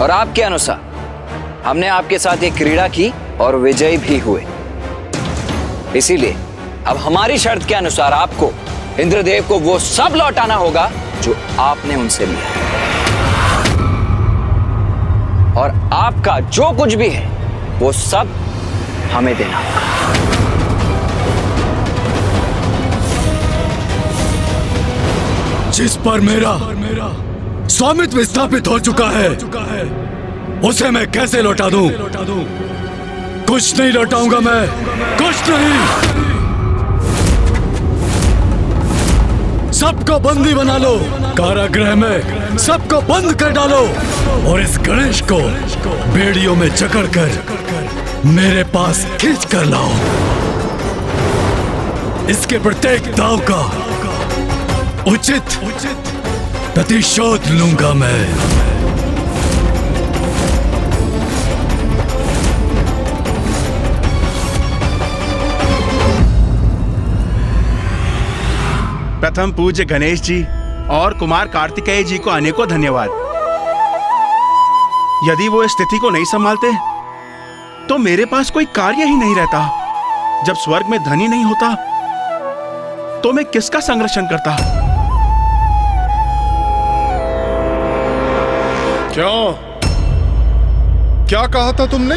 और आपके अनुसार हमने आपके साथ एक क्रीड़ा की और विजयी भी हुए। इसीलिए अब हमारी शर्त के अनुसार आपको इंद्रदेव को वो सब लौटाना होगा जो आपने उनसे लिया, और आपका जो कुछ भी है वो सब हमें देना होगा। जिस पर मेरा स्वामित्व स्थापित हो चुका है उसे मैं कैसे लौटा दूं? कुछ नहीं लौटाऊंगा मैं, कुछ नहीं। सबको बंदी बना लो, कारागृह में सबको बंद कर डालो और इस गणेश को बेड़ियों में जकड़कर मेरे पास खींच कर लाओ। इसके प्रत्येक दाव का उचित प्रतिशोध लूंगा मैं। प्रथम पूज्य गणेश जी और कुमार कार्तिकेय जी को अनेकों धन्यवाद। यदि वो इस स्थिति को नहीं संभालते तो मेरे पास कोई कार्य ही नहीं रहता। जब स्वर्ग में धन ही नहीं होता तो मैं किसका संरक्षण करता? क्या कहा था तुमने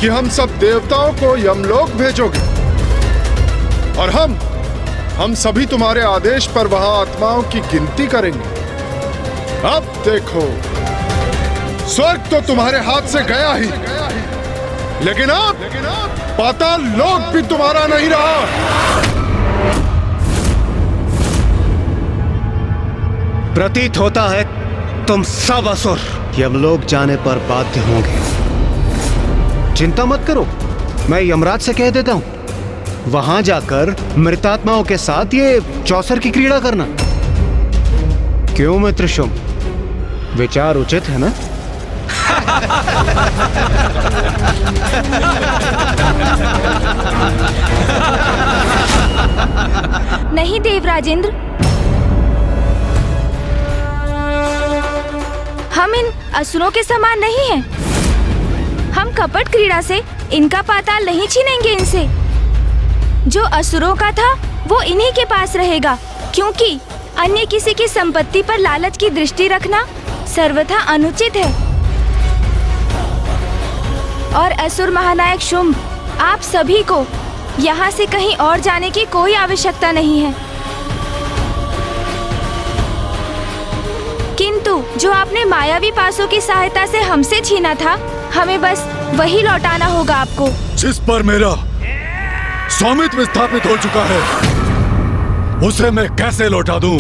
कि हम सब देवताओं को यमलोक भेजोगे और हम सभी तुम्हारे आदेश पर वहां आत्माओं की गिनती करेंगे। अब देखो, स्वर्ग तो तुम्हारे हाथ से गया ही, लेकिन अब पाताल लोक भी तुम्हारा नहीं रहा। प्रतीत होता है तुम सब असुर यमलोक जाने पर बाध्य होंगे। चिंता मत करो, मैं यमराज से कह देता हूं, वहां जाकर मृतात्माओं के साथ ये चौसर की क्रीड़ा करना। क्यों मित्र शुंभ, विचार उचित है ना? नहीं देवराजेंद्र, हम इन असुरों के समान नहीं हैं। हम कपट क्रीड़ा से इनका पाताल नहीं छीनेंगे इनसे। जो असुरों का था वो इन्हीं के पास रहेगा, क्योंकि अन्य किसी की संपत्ति पर लालच की दृष्टि रखना सर्वथा अनुचित है। और असुर महानायक शुंभ, आप सभी को यहाँ से कहीं और जाने की कोई आवश्यकता नहीं है। किंतु जो आपने मायावी पासों की सहायता से हमसे छीना था, हमें बस वही लौटाना होगा आपको। जिस पर मेरा स्वामित्व स्थापित हो चुका है उसे मैं कैसे लौटा दूं?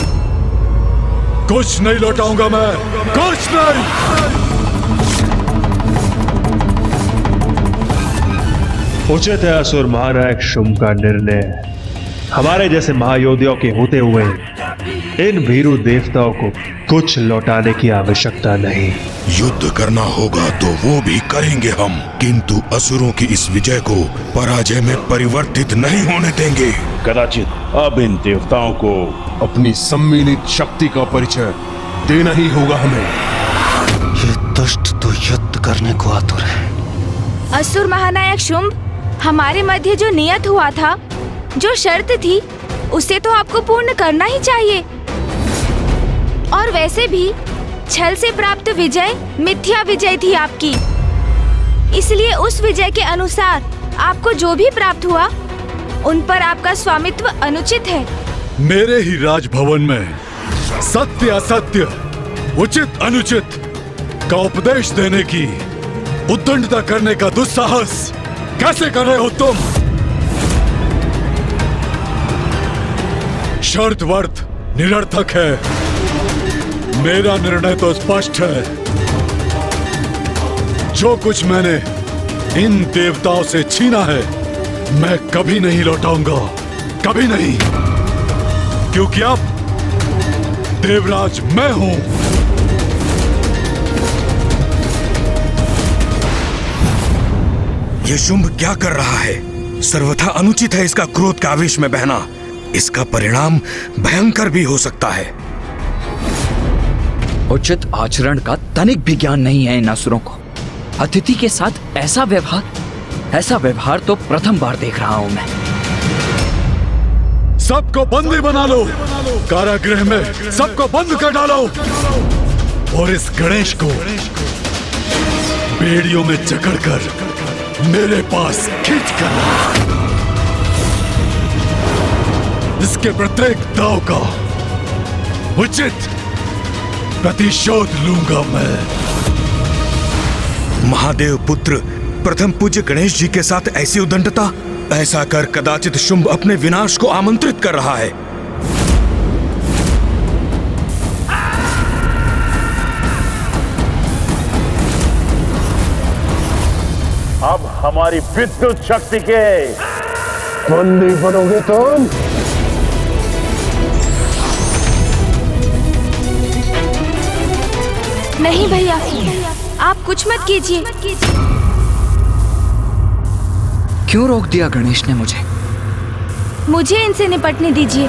कुछ नहीं लौटाऊंगा मैं, कुछ नहीं। उचित है असुर महानायक शुंभ का निर्णय। हमारे जैसे महायोद्धाओं के होते हुए इन भीरू देवताओं को कुछ लौटाने की आवश्यकता नहीं। युद्ध करना होगा तो वो भी करेंगे हम, किंतु असुरों की इस विजय को पराजय में परिवर्तित नहीं होने देंगे। कदाचित अब इन देवताओं को अपनी सम्मिलित शक्ति का परिचय देना ही होगा हमें। ये दुष्ट तो युद्ध करने को आतुर है। असुर महानायक शुंभ, हमारे मध्य जो नियत हुआ था, जो शर्त थी, उसे तो आपको पूर्ण करना ही चाहिए। और वैसे भी छल से प्राप्त विजय मिथ्या विजय थी आपकी, इसलिए उस विजय के अनुसार आपको जो भी प्राप्त हुआ उन पर आपका स्वामित्व अनुचित है। मेरे ही राजभवन में सत्य असत्य, उचित अनुचित का उपदेश देने की उद्दंडता करने का दुस्साहस कैसे कर रहे हो तुम? शर्त वर्त निरर्थक है। मेरा निर्णय तो स्पष्ट है। जो कुछ मैंने इन देवताओं से छीना है मैं कभी नहीं लौटाऊंगा, कभी नहीं, क्योंकि अब देवराज मैं हूं। ये शुंभ क्या कर रहा है? सर्वथा अनुचित है इसका क्रोध का आवेश में बहना। इसका परिणाम भयंकर भी हो सकता है। उचित आचरण का तनिक भी ज्ञान नहीं है इन असुरों को। अतिथि के साथ ऐसा व्यवहार तो प्रथम बार देख रहा हूं मैं। सबको बंदी बना लो, कारागृह में सबको बंद कर डालो और इस गणेश को बेड़ियों में जकड़कर मेरे पास खींच कर इसके प्रत्येक दांव का उचित प्रतिशोध लूंगा मैं। महादेव पुत्र प्रथम पूज्य गणेश जी के साथ ऐसी उद्दंडता, ऐसा कर कदाचित शुंभ अपने विनाश को आमंत्रित कर रहा है। अब हमारी विद्युत शक्ति के बंदी बनोगे तुम। नहीं भैया, आप कुछ मत कीजिए। क्यों रोक दिया गणेश ने मुझे? मुझे इनसे निपटने दीजिए।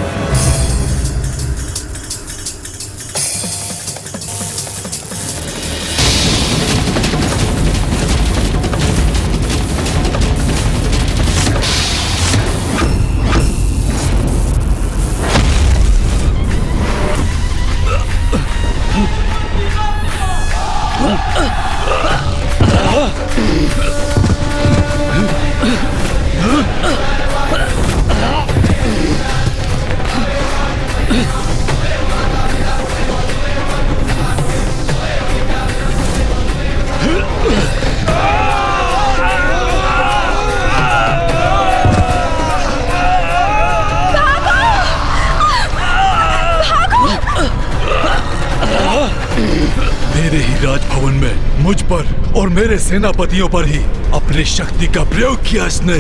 मेरे ही राजभवन में मुझ पर और मेरे सेनापतियों पर ही अपनी शक्ति का प्रयोग किया इसने।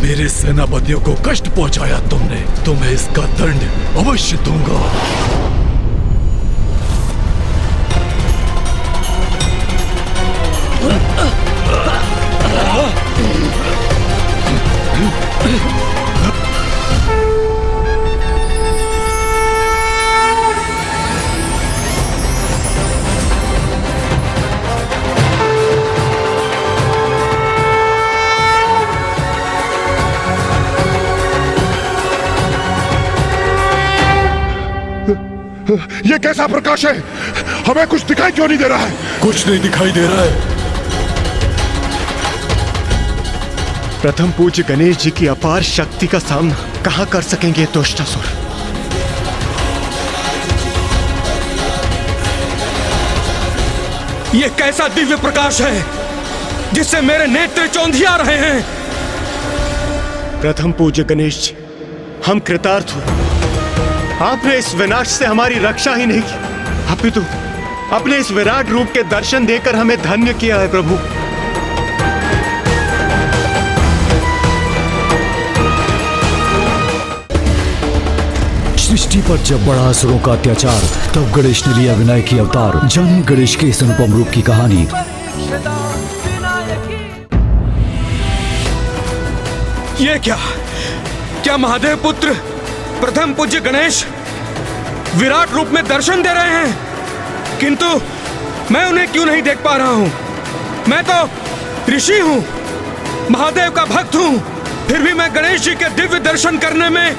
मेरे सेनापतियों को कष्ट पहुंचाया तुमने, तुम्हें इसका दंड अवश्य दूंगा। ये कैसा प्रकाश है? हमें कुछ दिखाई क्यों नहीं दे रहा है? कुछ नहीं दिखाई दे रहा है। प्रथम पूज्य गणेश जी की अपार शक्ति का सामना कहां कर सकेंगे दुष्टासुर? ये कैसा दिव्य प्रकाश है जिससे मेरे नेत्र चौंधिया रहे हैं? प्रथम पूज्य गणेश जी, हम कृतार्थ हुए। आपने इस विनाश से हमारी रक्षा ही नहीं की, अपितु अपने इस विराट रूप के दर्शन देकर हमें धन्य किया है प्रभु। सृष्टि पर जब बढ़ा असुरों का अत्याचार, तब गणेश ने लिया विनायक की अवतार। जानिए गणेश के इस अनुपम रूप की कहानी। ये क्या महादेव पुत्र प्रथम पूज्य गणेश विराट रूप में दर्शन दे रहे हैं, किंतु मैं उन्हें क्यों नहीं देख पा रहा हूँ? मैं तो ऋषि हूँ, महादेव का भक्त हूँ, फिर भी मैं गणेश जी के दिव्य दर्शन करने में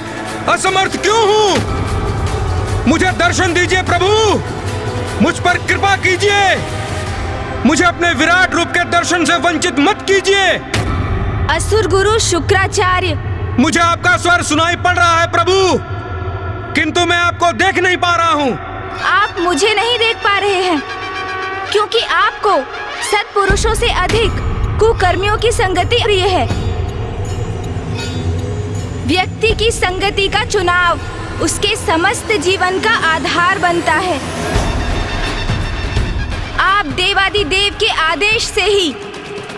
असमर्थ क्यों हूँ? मुझे दर्शन दीजिए प्रभु, मुझ पर कृपा कीजिए, मुझे अपने विराट रूप के दर्शन से वंचित मत कीजिए। असुर गुरु शुक्राचार्य, मुझे आपका स्वर सुनाई पड़ रहा है प्रभु, किंतु मैं आपको देख नहीं पा रहा हूँ। आप मुझे नहीं देख पा रहे हैं क्योंकि आपको सत्पुरुषों से अधिक कुकर्मियों की संगति प्रिय है। व्यक्ति की संगति का चुनाव उसके समस्त जीवन का आधार बनता है। आप देवादिदेव के आदेश से ही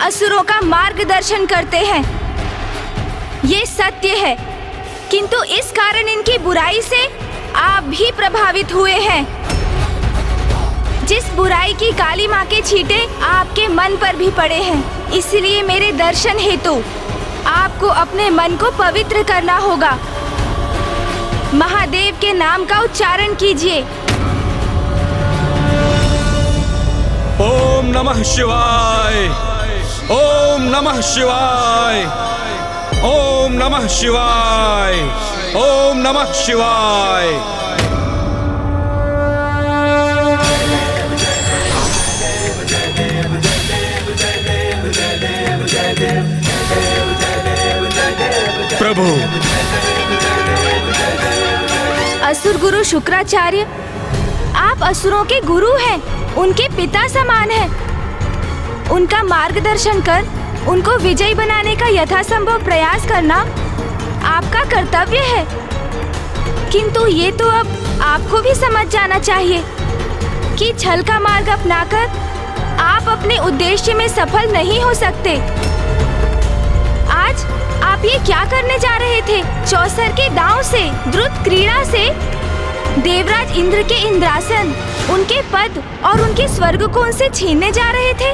असुरों का मार्गदर्शन करते हैं, ये सत्य है, किंतु इस कारण इनकी बुराई से आप भी प्रभावित हुए हैं। जिस बुराई की काली माँ के छींटे आपके मन पर भी पड़े हैं, इसलिए मेरे दर्शन हेतु आपको अपने मन को पवित्र करना होगा। महादेव के नाम का उच्चारण कीजिए। ओम नमः शिवाय, ओम नमः शिवाय, ओम नमः शिवाय, ओम नमः शिवाय। प्रभु, असुर गुरु शुक्राचार्य, आप असुरों के गुरु हैं, उनके पिता समान हैं। उनका मार्गदर्शन कर उनको विजयी बनाने का यथासंभव प्रयास करना आपका कर्तव्य है, किंतु ये तो अब आपको भी समझ जाना चाहिए कि छल का मार्ग अपनाकर आप अपने उद्देश्य में सफल नहीं हो सकते। आज आप ये क्या करने जा रहे थे? चौसर के दांव से, द्रुत क्रीड़ा से देवराज इंद्र के इंद्रासन, उनके पद और उनके स्वर्ग को उनसे छीनने जा रहे थे।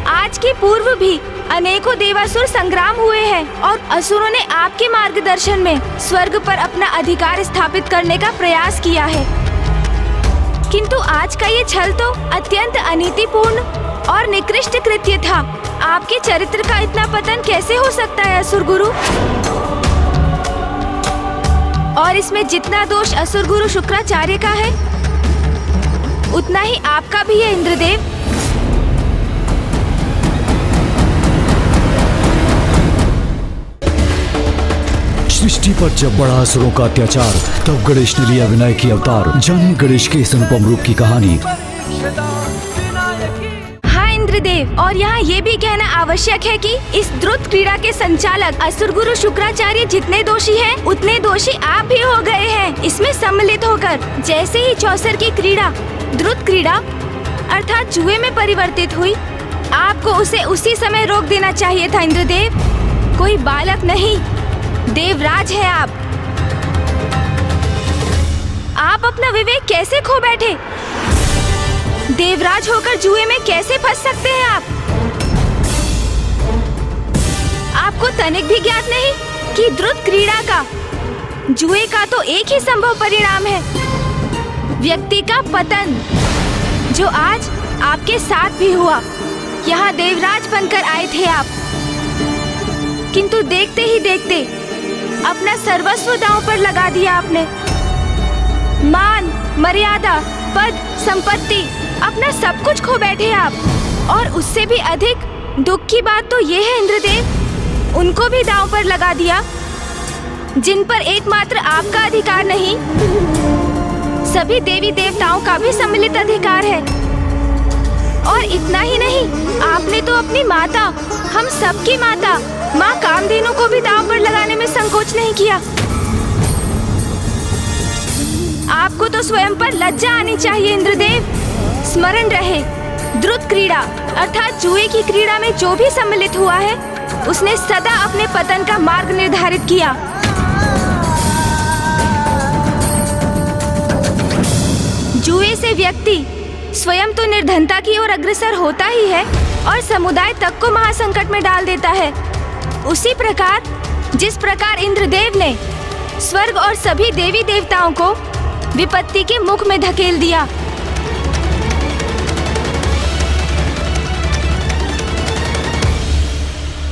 आज के पूर्व भी अनेकों देवासुर संग्राम हुए हैं और असुरों ने आपके मार्गदर्शन में स्वर्ग पर अपना अधिकार स्थापित करने का प्रयास किया है, किंतु आज का ये छल तो अत्यंत अनीतिपूर्ण और निकृष्ट कृत्य था। आपके चरित्र का इतना पतन कैसे हो सकता है असुर गुरु? और इसमें जितना दोष असुर गुरु शुक्राचार्य का है, उतना ही आपका भी है इंद्रदेव। सृष्टि पर जब बढ़ा असुरों का अत्याचार, तब गणेश ने लिया विनायक की अवतार। जानिए गणेश के इस अनुपम रूप की कहानी। हाँ इंद्रदेव, और यहाँ ये भी कहना आवश्यक है कि इस द्रुत क्रीड़ा के संचालक असुर गुरु शुक्राचार्य जितने दोषी हैं, उतने दोषी आप भी हो गए हैं इसमें सम्मिलित होकर। जैसे ही चौसर की क्रीड़ा द्रुत क्रीड़ा अर्थात जुए में परिवर्तित हुई, आपको उसे उसी समय रोक देना चाहिए था इंद्रदेव। कोई बालक नहीं, देवराज है आप। आप अपना विवेक कैसे खो बैठे? देवराज होकर जुए में कैसे फंस सकते हैं आप? आपको तनिक भी ज्ञात नहीं कि द्रुत क्रीड़ा का, जुए का तो एक ही संभव परिणाम है, व्यक्ति का पतन, जो आज आपके साथ भी हुआ। यहाँ देवराज बनकर आए थे आप, किंतु देखते ही देखते अपना सर्वस्व दांव पर लगा दिया आपने। मान, मर्यादा, पद, संपत्ति, अपना सब कुछ खो बैठे आप। और उससे भी अधिक दुख की बात तो ये है इंद्रदेव, उनको भी दांव पर लगा दिया जिन पर एकमात्र आपका अधिकार नहीं, सभी देवी देवताओं का भी सम्मिलित अधिकार है। और इतना ही नहीं, आपने तो अपनी माता, हम सबकी माता माँ कामधेनु को भी दांव पर लगाने में संकोच नहीं किया। आपको तो स्वयं पर लज्जा आनी चाहिए इंद्रदेव। स्मरण रहे, द्रुत क्रीड़ा अर्थात जुए की क्रीड़ा में जो भी सम्मिलित हुआ है, उसने सदा अपने पतन का मार्ग निर्धारित किया। जुए से व्यक्ति स्वयं तो निर्धनता की ओर अग्रसर होता ही है और समुदाय तक को महासंकट में डाल देता है। उसी प्रकार जिस प्रकार इंद्रदेव ने स्वर्ग और सभी देवी देवताओं को विपत्ति के मुख में धकेल दिया।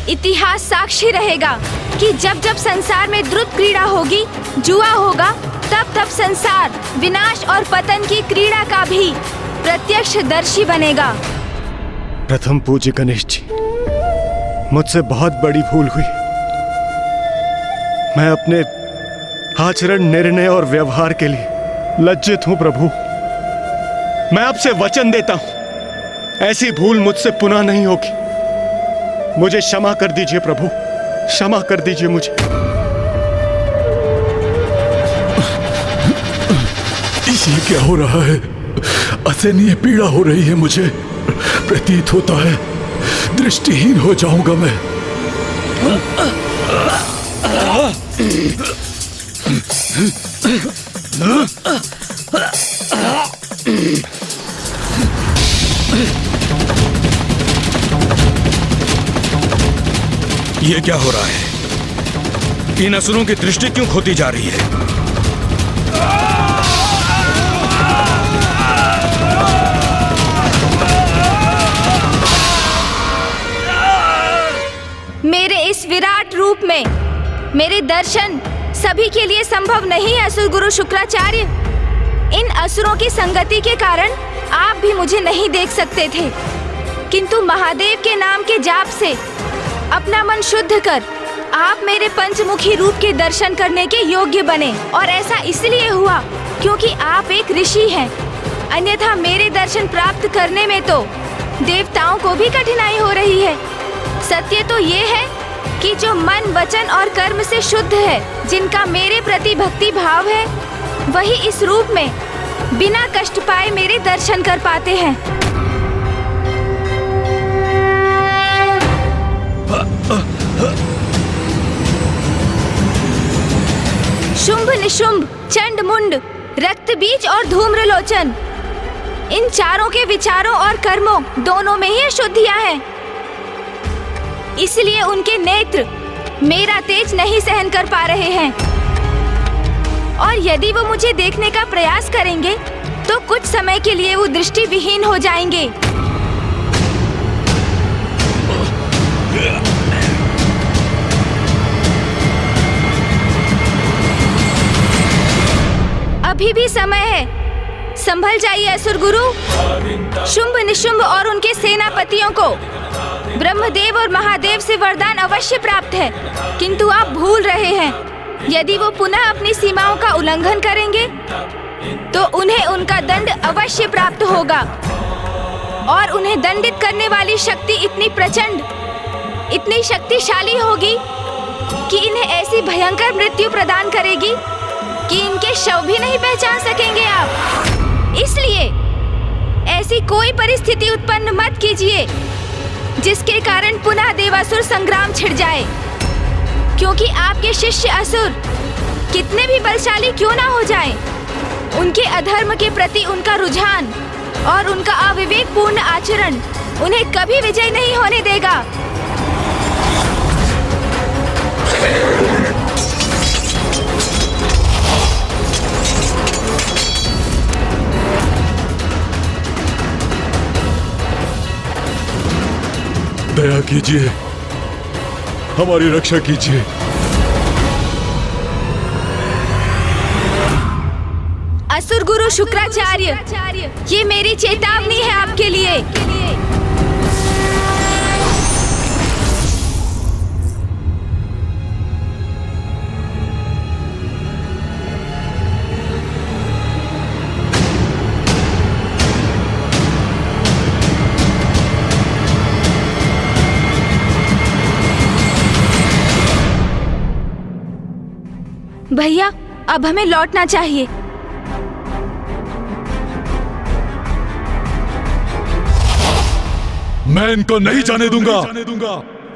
इतिहास साक्षी रहेगा कि जब जब संसार में द्रुत क्रीड़ा होगी, जुआ होगा, तब तब संसार विनाश और पतन की क्रीड़ा का भी प्रत्यक्षदर्शी बनेगा। प्रथम पूज्य गणेश जी, मुझसे बहुत बड़ी भूल हुई। मैं अपने आचरण, निर्णय और व्यवहार के लिए लज्जित हूं प्रभु। मैं आपसे वचन देता हूं, ऐसी भूल मुझसे पुनः नहीं होगी। मुझे क्षमा कर दीजिए प्रभु, क्षमा कर दीजिए मुझे। ये क्या हो रहा है? असहनीय पीड़ा हो रही है मुझे। प्रतीत होता है दृष्टिहीन हो जाऊंगा मैं। ये क्या हो रहा है? इन असुरों की दृष्टि क्यों खोती जा रही है? मेरे इस विराट रूप में मेरे दर्शन सभी के लिए संभव नहीं है असुर गुरु शुक्राचार्य। इन असुरों की संगति के कारण आप भी मुझे नहीं देख सकते थे, किंतु महादेव के नाम के जाप से अपना मन शुद्ध कर आप मेरे पंचमुखी रूप के दर्शन करने के योग्य बने। और ऐसा इसलिए हुआ क्योंकि आप एक ऋषि हैं, अन्यथा मेरे दर्शन प्राप्त करने में तो देवताओं को भी कठिनाई हो रही है। सत्य तो ये है कि जो मन, वचन और कर्म से शुद्ध है, जिनका मेरे प्रति भक्ति भाव है, वही इस रूप में बिना कष्ट पाए मेरे दर्शन कर पाते हैं। शुंभ निशुंभ, चंड मुंड, रक्त बीज और धूम्रलोचन, इन चारों के विचारों और कर्मों दोनों में ही अशुद्धियां हैं। इसलिए उनके नेत्र मेरा तेज नहीं सहन कर पा रहे हैं, और यदि वो मुझे देखने का प्रयास करेंगे तो कुछ समय के लिए वो दृष्टि विहीन हो जाएंगे। अभी भी समय है, संभल जाइए असुर गुरु। शुंभ निशुंभ और उनके सेनापतियों को ब्रह्मदेव और महादेव से वरदान अवश्य प्राप्त है, किंतु आप भूल रहे हैं। यदि वो पुनः अपनी सीमाओं का उल्लंघन करेंगे तो उन्हें उनका दंड अवश्य प्राप्त होगा, और उन्हें दंडित करने वाली शक्ति इतनी प्रचंड, इतनी शक्तिशाली होगी कि इन्हें ऐसी भयंकर मृत्यु प्रदान करेगी कि इनके शव भी नहीं पहचान सकेंगे आप। इसलिए ऐसी कोई परिस्थिति उत्पन्न मत कीजिए जिसके कारण पुनः देवासुर संग्राम छिड़ जाए, क्योंकि आपके शिष्य असुर कितने भी बलशाली क्यों ना हो जाएं, उनके अधर्म के प्रति उनका रुझान और उनका अविवेकपूर्ण आचरण उन्हें कभी विजय नहीं होने देगा। दया कीजिए, हमारी रक्षा कीजिए। असुर गुरु शुक्राचार्य, ये मेरी चेतावनी है आपके लिए। भैया, अब हमें लौटना चाहिए। मैं इनको नहीं जाने दूंगा,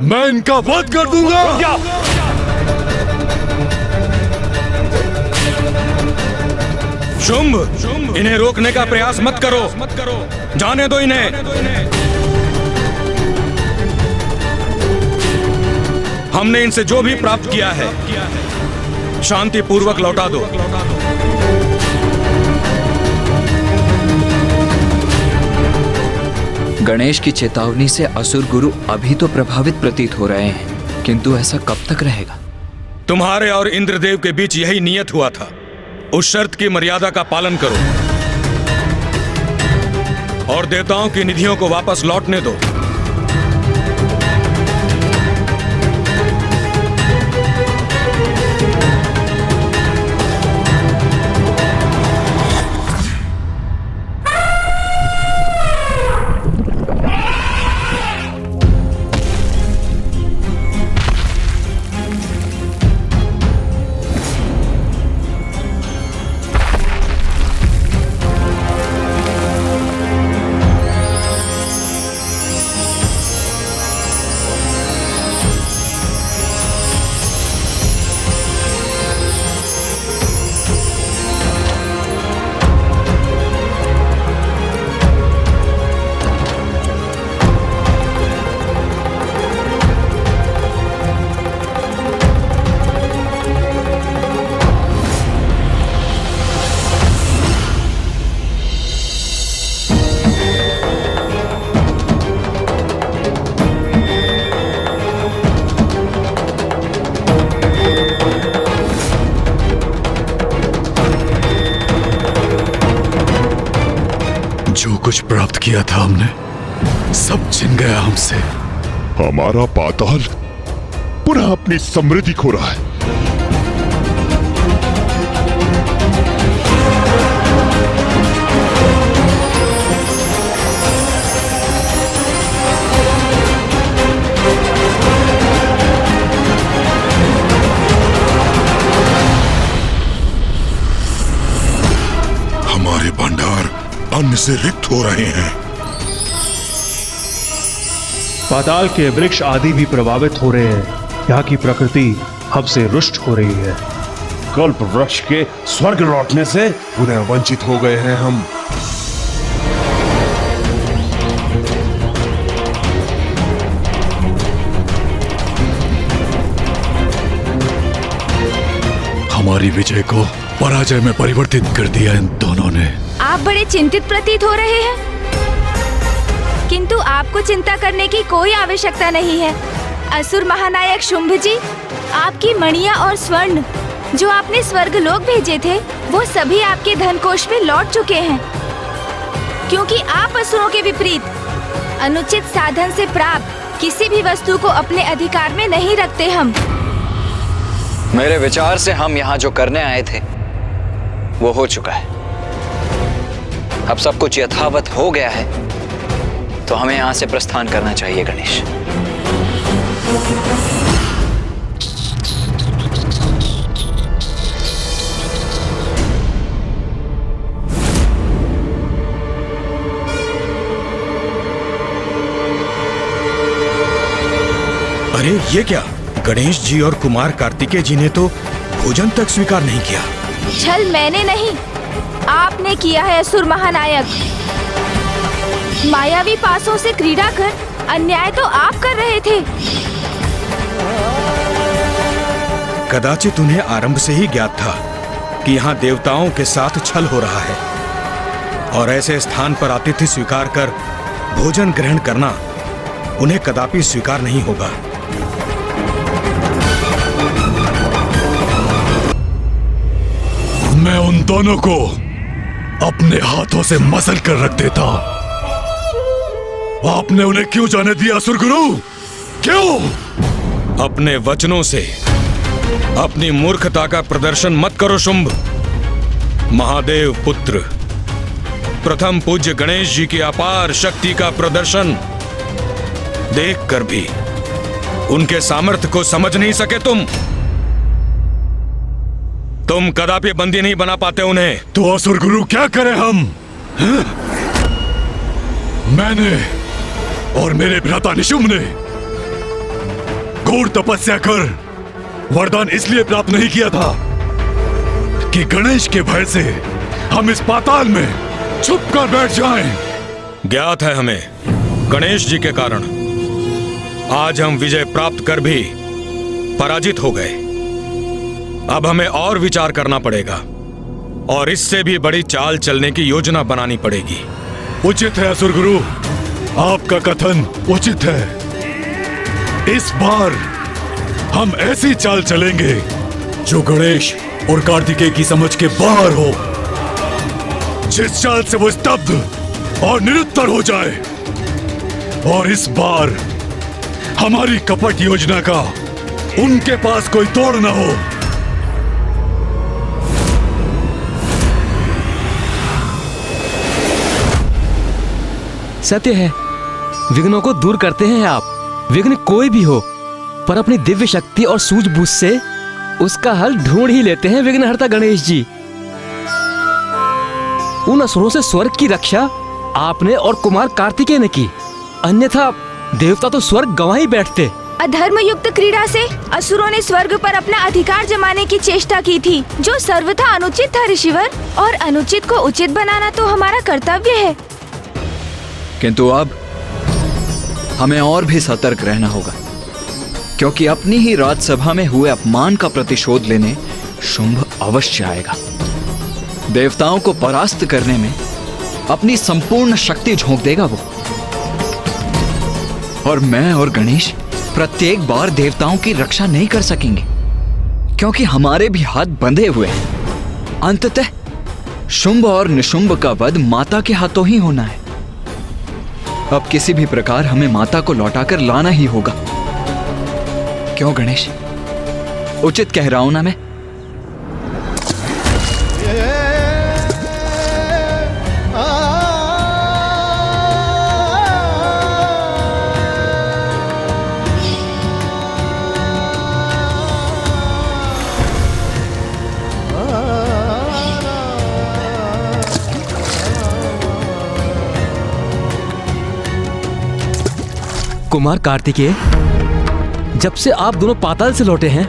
मैं इनका वध कर दूंगा। शुंभ, इन्हें रोकने का प्रयास मत करो, जाने दो इन्हें। हमने इनसे जो भी प्राप्त किया है शांति पूर्वक लौटा दो। गणेश की चेतावनी से असुर गुरु अभी तो प्रभावित प्रतीत हो रहे हैं, किंतु ऐसा कब तक रहेगा? तुम्हारे और इंद्रदेव के बीच यही नियत हुआ था। उस शर्त की मर्यादा का पालन करो और देवताओं की निधियों को वापस लौटने दो। जो कुछ प्राप्त किया था हमने, सब छिन गया हमसे। हमारा पाताल पुनः अपनी समृद्धि खो रहा है। हमारे भंडार अन्न से रिक्त हो रहे हैं। पाताल के वृक्ष आदि भी प्रभावित हो रहे हैं। यहाँ की प्रकृति हमसे रुष्ट हो रही है। कल्प वृक्ष के स्वर्ग लौटने से पुनः वंचित हो गए हैं हम। हमारी विजय को पराजय में परिवर्तित कर दिया इन दोनों ने। आप बड़े चिंतित प्रतीत हो रहे हैं, किंतु आपको चिंता करने की कोई आवश्यकता नहीं है। असुर महानायक शुंभ जी, आपकी मणियां और स्वर्ण जो आपने स्वर्ग लोक भेजे थे, वो सभी आपके धन कोष में लौट चुके हैं, क्योंकि आप असुरों के विपरीत अनुचित साधन से प्राप्त किसी भी वस्तु को अपने अधिकार में नहीं रखते। हम मेरे विचार से हम यहाँ जो करने आए थे वो हो चुका है। अब सब कुछ यथावत हो गया है, तो हमें यहाँ से प्रस्थान करना चाहिए गणेश। अरे ये क्या, गणेश जी और कुमार कार्तिकेय जी ने तो भोजन तक स्वीकार नहीं किया। छल मैंने नहीं, आपने किया है असुर महानायक। मायावी पासों से क्रीड़ा कर अन्याय तो आप कर रहे थे। कदाचित उन्हें आरंभ से ही ज्ञात था कि यहाँ देवताओं के साथ छल हो रहा है, और ऐसे स्थान पर आतिथ्य स्वीकार कर भोजन ग्रहण करना उन्हें कदापि स्वीकार नहीं होगा। मैं उन दोनों को अपने हाथों से मसल कर रख देता। आपने उन्हें क्यों जाने दिया असुर गुरु? क्यों? अपने वचनों से अपनी मूर्खता का प्रदर्शन मत करो शुंभ। महादेव पुत्र प्रथम पूज्य गणेश जी की अपार शक्ति का प्रदर्शन देखकर भी उनके सामर्थ्य को समझ नहीं सके तुम कदापि बंदी नहीं बना पाते उन्हें। तो असुर गुरु क्या करें हम? मैंने और मेरे भ्राता निशुंभ ने घोर तपस्या कर वरदान इसलिए प्राप्त नहीं किया था कि गणेश के भय से हम इस पाताल में छुप कर बैठ जाएं। ज्ञात है हमें गणेश जी के कारण आज हम विजय प्राप्त कर भी पराजित हो गए। अब हमें और विचार करना पड़ेगा और इससे भी बड़ी चाल चलने की योजना बनानी पड़ेगी। उचित है असुर गुरु, आपका कथन उचित है। इस बार हम ऐसी चाल चलेंगे जो गणेश और कार्तिकेय की समझ के बाहर हो, जिस चाल से वो स्तब्ध और निरुत्तर हो जाए। और इस बार हमारी कपट योजना का उनके पास कोई तोड़ न हो। सत्य है, विघ्नों को दूर करते हैं आप। विघ्न कोई भी हो, पर अपनी दिव्य शक्ति और सूझबूझ से उसका हल ढूंढ ही लेते हैं विघ्नहर्ता गणेश जी। उन असुरों से स्वर्ग की रक्षा आपने और कुमार कार्तिकेय ने की, अन्यथा देवता तो स्वर्ग गंवा ही बैठते। अधर्म युक्त क्रीड़ा से असुरों ने स्वर्ग पर अपना अधिकार जमाने की चेष्टा की थी, जो सर्वथा अनुचित था ऋषिवर। और अनुचित को उचित बनाना तो हमारा कर्तव्य है। किंतु अब हमें और भी सतर्क रहना होगा, क्योंकि अपनी ही राजसभा में हुए अपमान का प्रतिशोध लेने शुंभ अवश्य आएगा। देवताओं को परास्त करने में अपनी संपूर्ण शक्ति झोंक देगा वो। और मैं और गणेश प्रत्येक बार देवताओं की रक्षा नहीं कर सकेंगे, क्योंकि हमारे भी हाथ बंधे हुए हैं। अंततः शुंभ और निशुंभ का वध माता के हाथों ही होना है। अब किसी भी प्रकार हमें माता को लौटाकर लाना ही होगा। क्यों गणेश, उचित कह रहा हूं ना मैं? कुमार कार्तिकेय, जब से आप दोनों पाताल से लौटे हैं,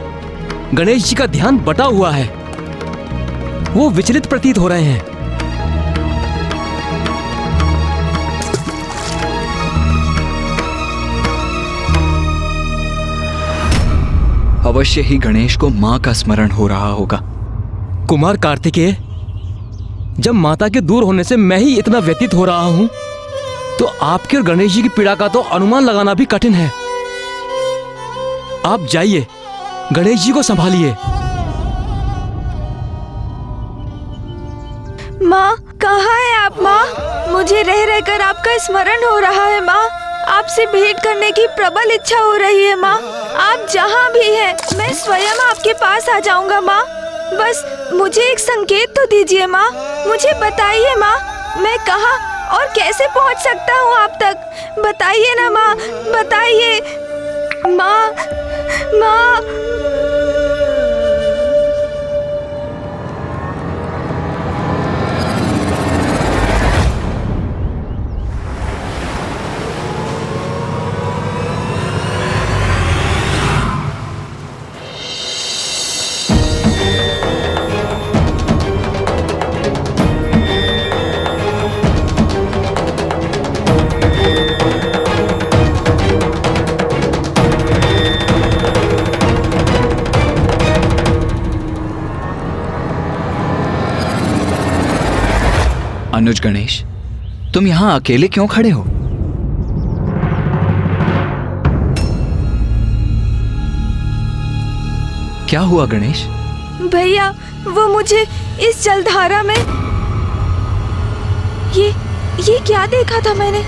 गणेश जी का ध्यान बटा हुआ है। वो विचलित प्रतीत हो रहे हैं। अवश्य ही गणेश को मां का स्मरण हो रहा होगा। कुमार कार्तिकेय, जब माता के दूर होने से मैं ही इतना व्यतीत हो रहा हूं, तो आपके और गणेश जी की पीड़ा का तो अनुमान लगाना भी कठिन है। आप जाइए, गणेश जी को संभालिए। माँ, कहाँ है आप माँ? मुझे रह रहकर आपका स्मरण हो रहा है माँ। आपसे भेंट करने की प्रबल इच्छा हो रही है माँ। आप जहाँ भी हैं, मैं स्वयं आपके पास आ जाऊंगा माँ। बस मुझे एक संकेत तो दीजिए माँ। मुझे बताइए माँ, मैं कहाँ और कैसे पहुँच सकता हूँ आप तक? बताइए ना माँ, बताइए माँ। माँ, अनुज गणेश, तुम यहां अकेले क्यों खड़े हो? क्या हुआ गणेश? भैया, वो मुझे इस जलधारा में ये क्या देखा था मैंने?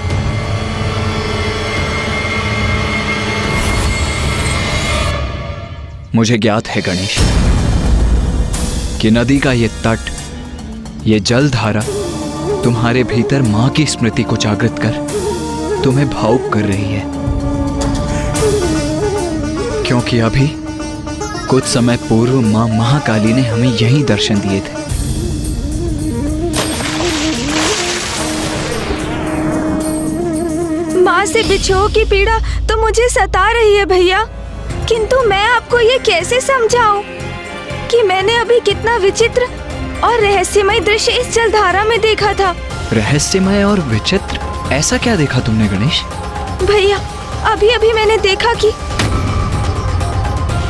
मुझे ज्ञात है गणेश कि नदी का ये तट, ये जलधारा तुम्हारे भीतर मां की स्मृति को जागृत कर तुम्हें भावुक कर रही है। क्योंकि अभी कुछ समय पूर्व मां महाकाली ने हमें यही दर्शन दिए थे। माँ से बिछोह की पीड़ा तो मुझे सता रही है भैया, किंतु मैं आपको ये कैसे समझाऊं कि मैंने अभी कितना विचित्र और रहस्यमय दृश्य इस जलधारा में देखा था। रहस्यमय और विचित्र? ऐसा क्या देखा तुमने गणेश? भैया, अभी अभी मैंने देखा कि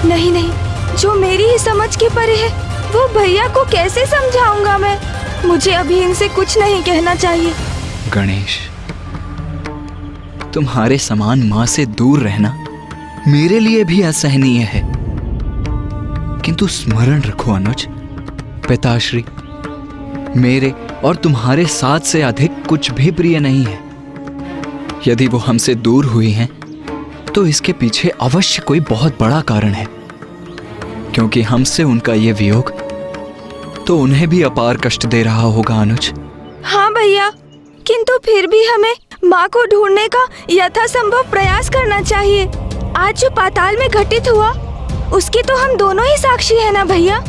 नहीं, जो मेरी ही समझ के परे है वो भैया को कैसे समझाऊंगा मैं। मुझे अभी इनसे कुछ नहीं कहना चाहिए। गणेश, तुम्हारे समान माँ से दूर रहना मेरे लिए भी असहनीय है, किंतु स्मरण रखो अनुज, पिताश्री मेरे और तुम्हारे साथ से अधिक कुछ भी प्रिय नहीं है। यदि वो हमसे दूर हुई हैं, तो इसके पीछे अवश्य कोई बहुत बड़ा कारण है, क्योंकि हमसे उनका ये वियोग तो उन्हें भी अपार कष्ट दे रहा होगा अनुज। हाँ भैया, किंतु फिर भी हमें माँ को ढूंढने का यथासंभव प्रयास करना चाहिए। आज जो पाताल में घटित हुआ उसकी तो हम दोनों ही साक्षी है ना भैया।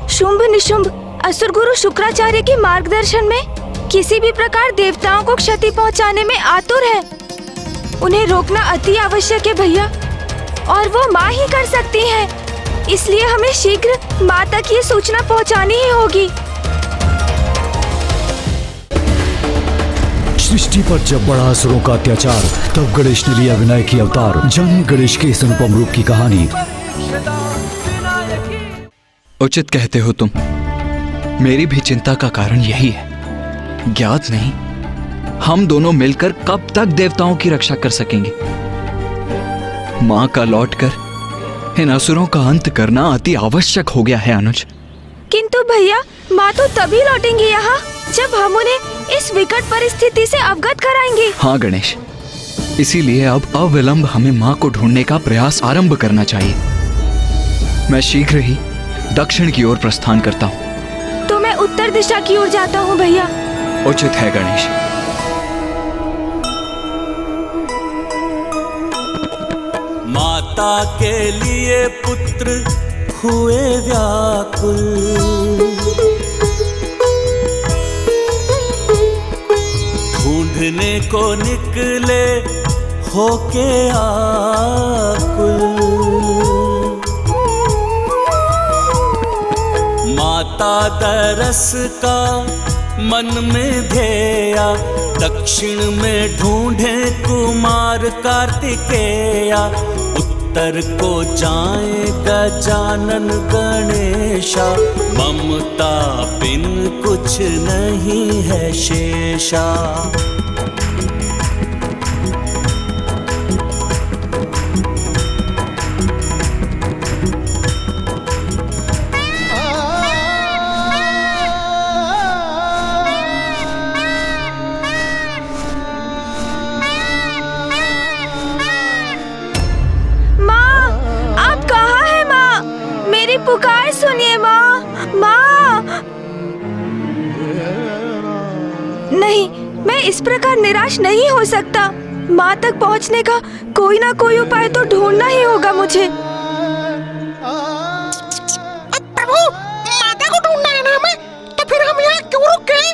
शुंभ निशुंभ असुर गुरु शुक्राचार्य के मार्गदर्शन में किसी भी प्रकार देवताओं को क्षति पहुंचाने में आतुर है। उन्हें रोकना अति आवश्यक है भैया, और वो माँ ही कर सकती हैं। इसलिए हमें शीघ्र माँ तक ये सूचना पहुंचानी ही होगी। सृष्टि पर जब बढ़ा असुरों का अत्याचार, तब गणेश ने लिया विनायक की अवतार। जानिए गणेश के इस अनुपम रूप की कहानी। उचित कहते हो तुम। मेरी भी चिंता का कारण यही है। ज्ञात नहीं हम दोनों मिलकर कब तक देवताओं की रक्षा कर सकेंगे। माँ का लौटकर इन असुरों का अंत करना अति आवश्यक हो गया है अनुज। किंतु भैया, माँ तो तभी लौटेंगी यहाँ जब हम उन्हें इस विकट परिस्थिति से अवगत कराएंगे। हाँ गणेश, इसीलिए अब अविलंब हमें माँ को ढूंढने का प्रयास आरंभ करना चाहिए। मैं शीघ्र ही दक्षिण की ओर प्रस्थान करता हूँ। तो मैं उत्तर दिशा की ओर जाता हूँ भैया। उचित है गणेश। माता के लिए पुत्र हुए व्याकुल, ढूंढने को निकले होके आकुल। माता दरस का मन में ध्येया, दक्षिण में ढूंढे कुमार कार्तिकेया। उत्तर को जाए गजानन गणेशा, ममता बिन कुछ नहीं है शेषा। पुकार सुनिए माँ। माँ, नहीं, मैं इस प्रकार निराश नहीं हो सकता। माँ तक पहुँचने का कोई ना कोई उपाय तो ढूंढना ही होगा मुझे। प्रभु, माता को ढूंढना है ना हमें, तो फिर हम यहाँ क्यों रुक गए?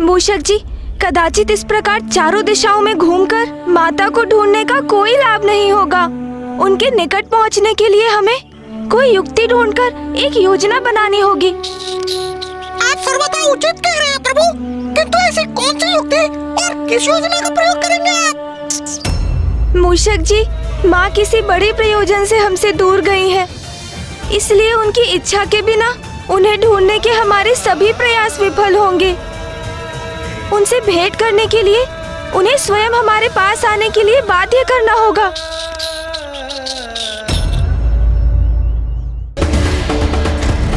मूषक जी, कदाचित इस प्रकार चारों दिशाओं में घूमकर माता को ढूंढने का कोई लाभ नहीं होगा। उनके निकट पहुंचने के लिए हमें कोई युक्ति ढूंढकर एक योजना बनानी होगी। आप सर्वथा उचित कह रहे हैं प्रभु, किंतु ऐसी कौन सी युक्ति और किस योजना का प्रयोग करेंगे आप? मूषक जी, माँ किसी बड़े प्रयोजन से हमसे दूर गई है, इसलिए उनकी इच्छा के बिना उन्हें ढूंढने के हमारे सभी प्रयास विफल होंगे। उनसे भेंट करने के लिए उन्हें स्वयं हमारे पास आने के लिए बाध्य करना होगा।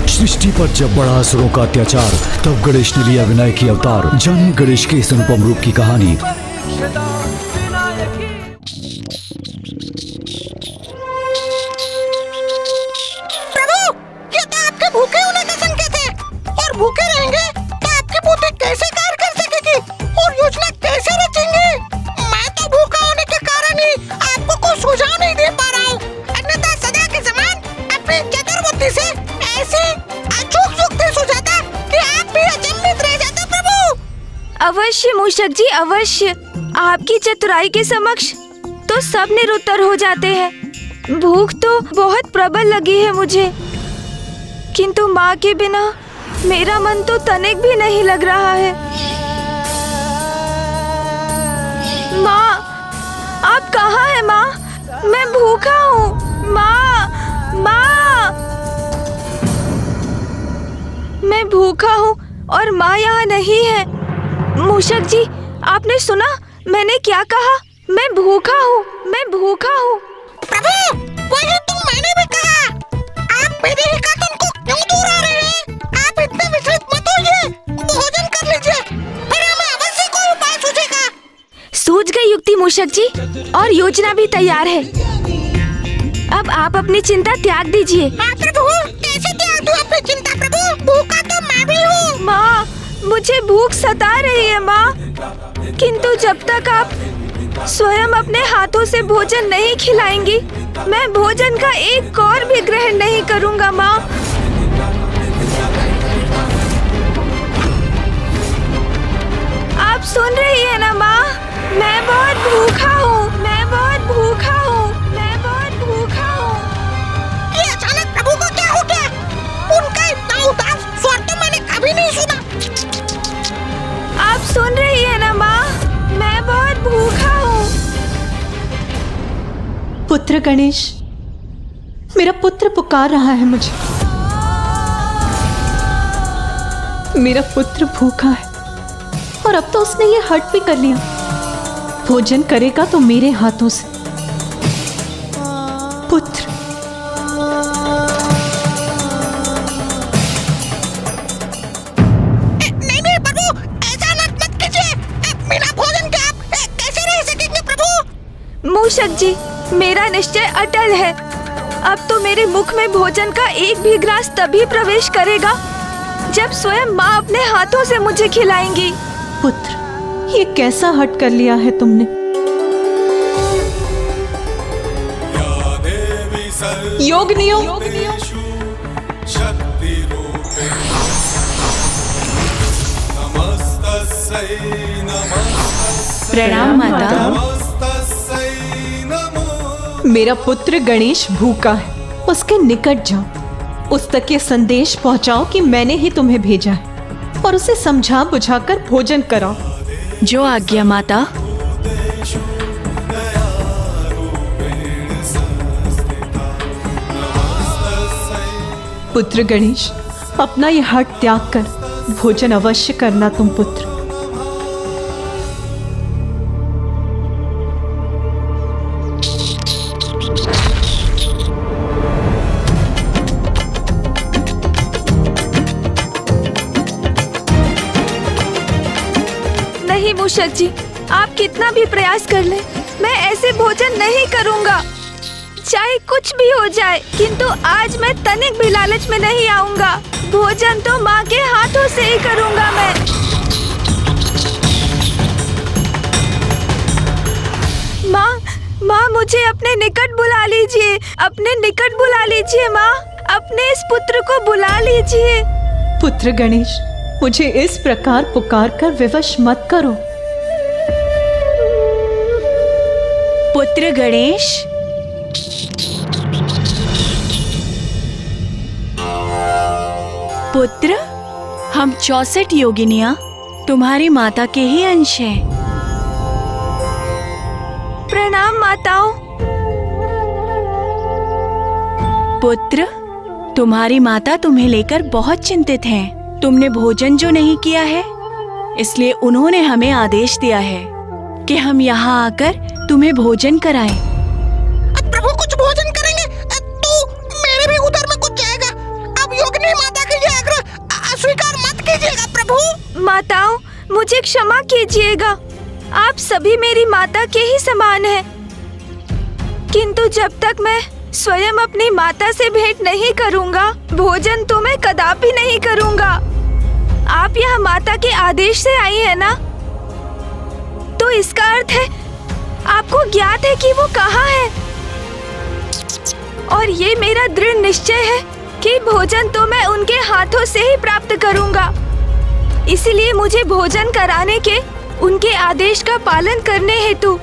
सृष्टि पर जब बढ़ा असुरों का अत्याचार, तब गणेश ने लिया विनायक की अवतार। जानिए गणेश के इस अनुपम रूप की कहानी। प्रभु, ये तो आपके भूखे होने का संकेत है, और भूखे रहेंगे तो आपकी बुद्धि कैसे कार्य कर सकेगी और योजना कैसे रचेंगे? मैं तो भूखा होने के कारण ही आपको कोई सुझाव नहीं दे पा रहा हूँ, अन्यथा सदा के समान अपनी चतुर बुद्धि से ऐसी अचूक युक्ति सुझाता कि आप भी अचंभित रह जाते प्रभु। अवश्य मूषक जी, अवश्य। आपकी चतुराई के समक्ष तो सब निरुत्तर हो जाते हैं। भूख तो बहुत प्रबल लगी है मुझे, किंतु माँ के बिना मेरा मन तो तनिक भी नहीं लग रहा है। माँ, आप कहाँ हैं माँ? मैं भूखा हूँ। माँ, माँ, मैं भूखा हूँ और माँ यहाँ नहीं है। मूषक जी, आपने सुना मैंने क्या कहा? मैं भूखा हूँ, मैं भूखा हूँ। प्रभु, वही तो मैंने भी कहा। आप मेरे ही कथन को क्यों दूर आ रहे हैं? आप इतने विचलित मत होइए, भोजन कर लीजिए, फिर हमें अवश्य कोई उपाय सूझेगा। सूझ गई युक्ति मूषक जी, और योजना भी तैयार है। अब आप अपनी चिंता त्याग दीजिए। हाँ प्रभु, कैसे त्याग दूं अपनी चिंता प्रभु? भूखा तो मैं भी हूँ। माँ, मुझे भूख सता रही है माँ, किंतु जब तक आप स्वयं अपने हाथों से भोजन नहीं खिलाएंगी, मैं भोजन का एक कौर भी ग्रहण नहीं करूँगा माँ। आप सुन रही है ना माँ? मैं बहुत भूखा हूँ, मैं बहुत भूखा हूँ, मैं बहुत भूखा हूँ। ये अचानक प्रभु को क्या हो गया? उनका इतना उदास स्वर तो मैंने कभी नहीं सुना। आप सुन रही है ना माँ? मैं बहुत भूखा हूँ। पुत्र गणेश, मेरा पुत्र पुकार रहा है मुझे। मेरा पुत्र भूखा है और अब तो उसने ये हट भी कर लिया। भोजन करेगा तो मेरे हाथों से। पुत्र, नहीं प्रभु, ऐसा मत कीजिए। बिना भोजन के आप कैसे रह सकेंगे प्रभु? मूषक जी, मेरा निश्चय अटल है। अब तो मेरे मुख में भोजन का एक भी ग्रास तभी प्रवेश करेगा जब स्वयं माँ अपने हाथों से मुझे खिलाएंगी। पुत्र, ये कैसा हट कर लिया है तुमने? योगिनियों, प्रणाम माता। मेरा पुत्र गणेश भूखा है, उसके निकट जाओ, उस तक ये संदेश पहुंचाओ कि मैंने ही तुम्हें भेजा है, और उसे समझा बुझाकर भोजन कराओ। जो आज्ञा माता। पुत्र गणेश, अपना ये हट त्याग कर भोजन अवश्य करना तुम पुत्र। नहीं मूषक जी, आप कितना भी प्रयास कर लें, मैं ऐसे भोजन नहीं करूँगा। चाहे कुछ भी हो जाए, किंतु आज मैं तनिक भी लालच में नहीं आऊंगा। भोजन तो माँ के हाथों से ही करूंगा मैं। माँ, मुझे अपने निकट बुला लीजिए, अपने निकट बुला लीजिए माँ, अपने इस पुत्र को बुला लीजिए। पुत्र गणेश, मुझे इस प्रकार पुकार कर विवश मत करो। पुत्र गणेश, पुत्र, हम 64 योगिनियाँ तुम्हारी माता के ही अंश हैं। प्रणाम माताओं। पुत्र, तुम्हारी माता तुम्हें लेकर बहुत चिंतित हैं। तुमने भोजन जो नहीं किया है, इसलिए उन्होंने हमें आदेश दिया है कि हम यहाँ आकर तुम्हें भोजन कराएं। अब प्रभु कुछ भोजन करेंगे तो मेरे भी उधर में कुछ जाएगा। अब योगिनी माता के ये आग्रह अस्वीकार मत कीजिएगा प्रभु। माताओं, मुझे क्षमा कीजिएगा, आप सभी मेरी माता के ही समान हैं। किंतु जब तक मैं स्वयं अपनी माता से भेंट नहीं करूंगा, भोजन तो मैं कदापि नहीं करूंगा। आप यहाँ माता के आदेश से आई है ना, तो इसका अर्थ है आपको ज्ञात है कि वो कहाँ है। और ये मेरा दृढ़ निश्चय है कि भोजन तो मैं उनके हाथों से ही प्राप्त करूंगा। इसलिए मुझे भोजन कराने के उनके आदेश का पालन करने हेतु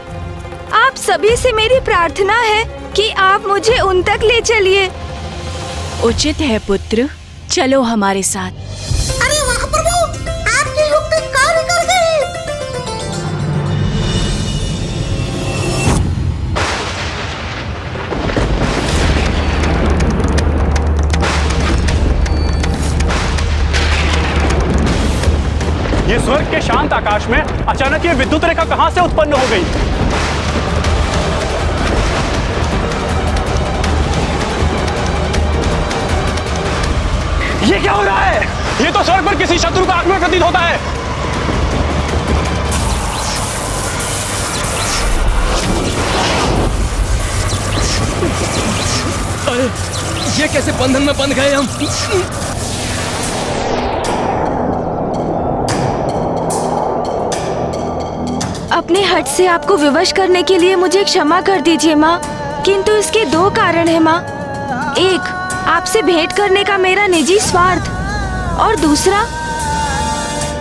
आप सभी से मेरी प्रार्थना है कि आप मुझे उन तक ले चलिए। उचित है पुत्र, चलो हमारे साथ। अरे वाह प्रभु, आपकी युक्ति कार्य कर गई। ये स्वर्ग के शांत आकाश में अचानक ये विद्युत रेखा कहां से उत्पन्न हो गई? ये क्या हो रहा है? ये तो स्वर्ग पर किसी शत्रु का आगमन प्रतीत होता है। अरे ये कैसे बंधन में बंध गए हम? अपने हट से आपको विवश करने के लिए मुझे क्षमा कर दीजिए माँ, किंतु इसके दो कारण है माँ। एक, आपसे भेंट करने का मेरा निजी स्वार्थ, और दूसरा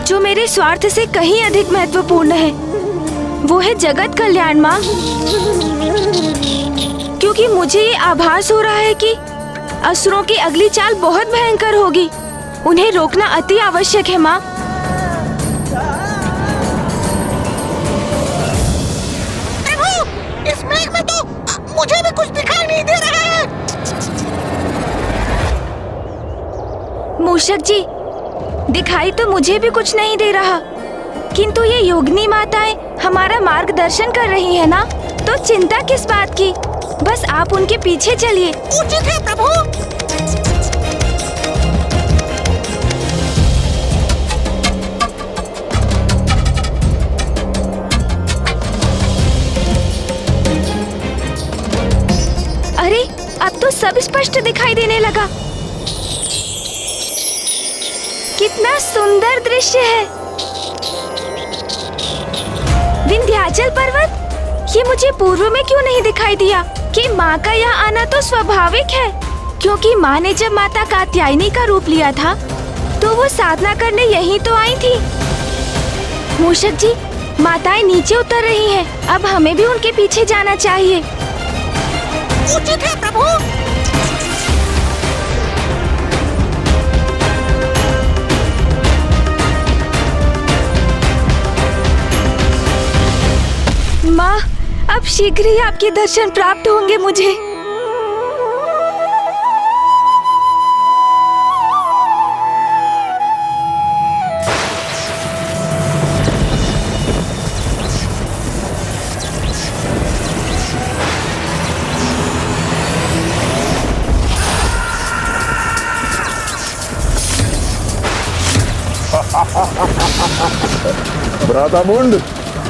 जो मेरे स्वार्थ से कहीं अधिक महत्वपूर्ण है, वो है जगत कल्याण माँ। क्योंकि मुझे ये आभास हो रहा है कि असुरों की अगली चाल बहुत भयंकर होगी। उन्हें रोकना अति आवश्यक है माँ। इस मेघ में तो मुझे भी कुछ दिखाई नहीं दे रहा है। मूषक जी, दिखाई तो मुझे भी कुछ नहीं दे रहा, किंतु ये योगिनी माताएं हमारा मार्गदर्शन कर रही है ना, तो चिंता किस बात की। बस आप उनके पीछे चलिए। उचित है प्रभु। अरे अब तो सब स्पष्ट दिखाई देने लगा। कितना सुंदर दृश्य है। विंध्याचल पर्वत, ये मुझे पूर्व में क्यों नहीं दिखाई दिया कि माँ का यहाँ आना तो स्वाभाविक है, क्योंकि माँ ने जब माता कात्यायनी का रूप लिया था तो वो साधना करने यहीं तो आई थी। मूषक जी, माताएं नीचे उतर रही हैं, अब हमें भी उनके पीछे जाना चाहिए। उचित है प्रभु। माँ, अब शीघ्र ही आपके दर्शन प्राप्त होंगे मुझे। भ्रातामुंड,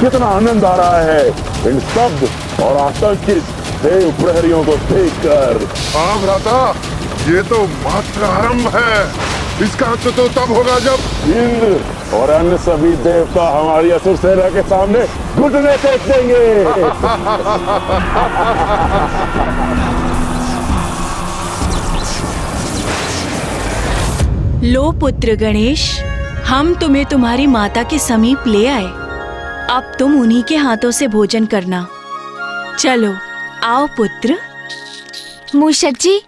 कितना आनंद आ रहा है इन स्तब्ध और आतंकित देव प्रहरियों को देखकर। हाँ भ्राता, ये तो मात्र आरंभ है। इसका अंत तो तब होगा जब इंद्र और अन्य सभी देवता हमारी असुर सेना के सामने घुटने टेक देंगे। लो पुत्र गणेश, हम तुम्हें तुम्हारी माता के समीप ले आए। अब तुम उन्हीं के हाथों से भोजन करना। चलो आओ पुत्र। मूषक जी,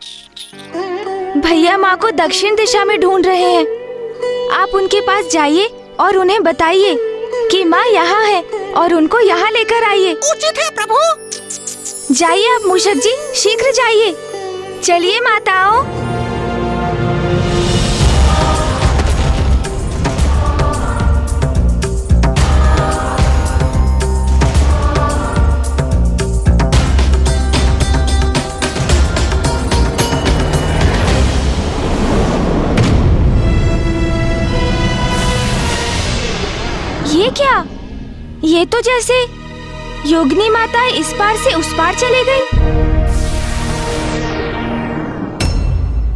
भैया माँ को दक्षिण दिशा में ढूंढ रहे हैं। आप उनके पास जाइए और उन्हें बताइए कि माँ यहाँ है और उनको यहाँ लेकर आइए। उचित है प्रभु। जाइए आप मूषक जी, शीघ्र जाइए। चलिए माताओं। ये क्या? ये तो जैसे योगिनी माता इस पार से उस पार चले गई।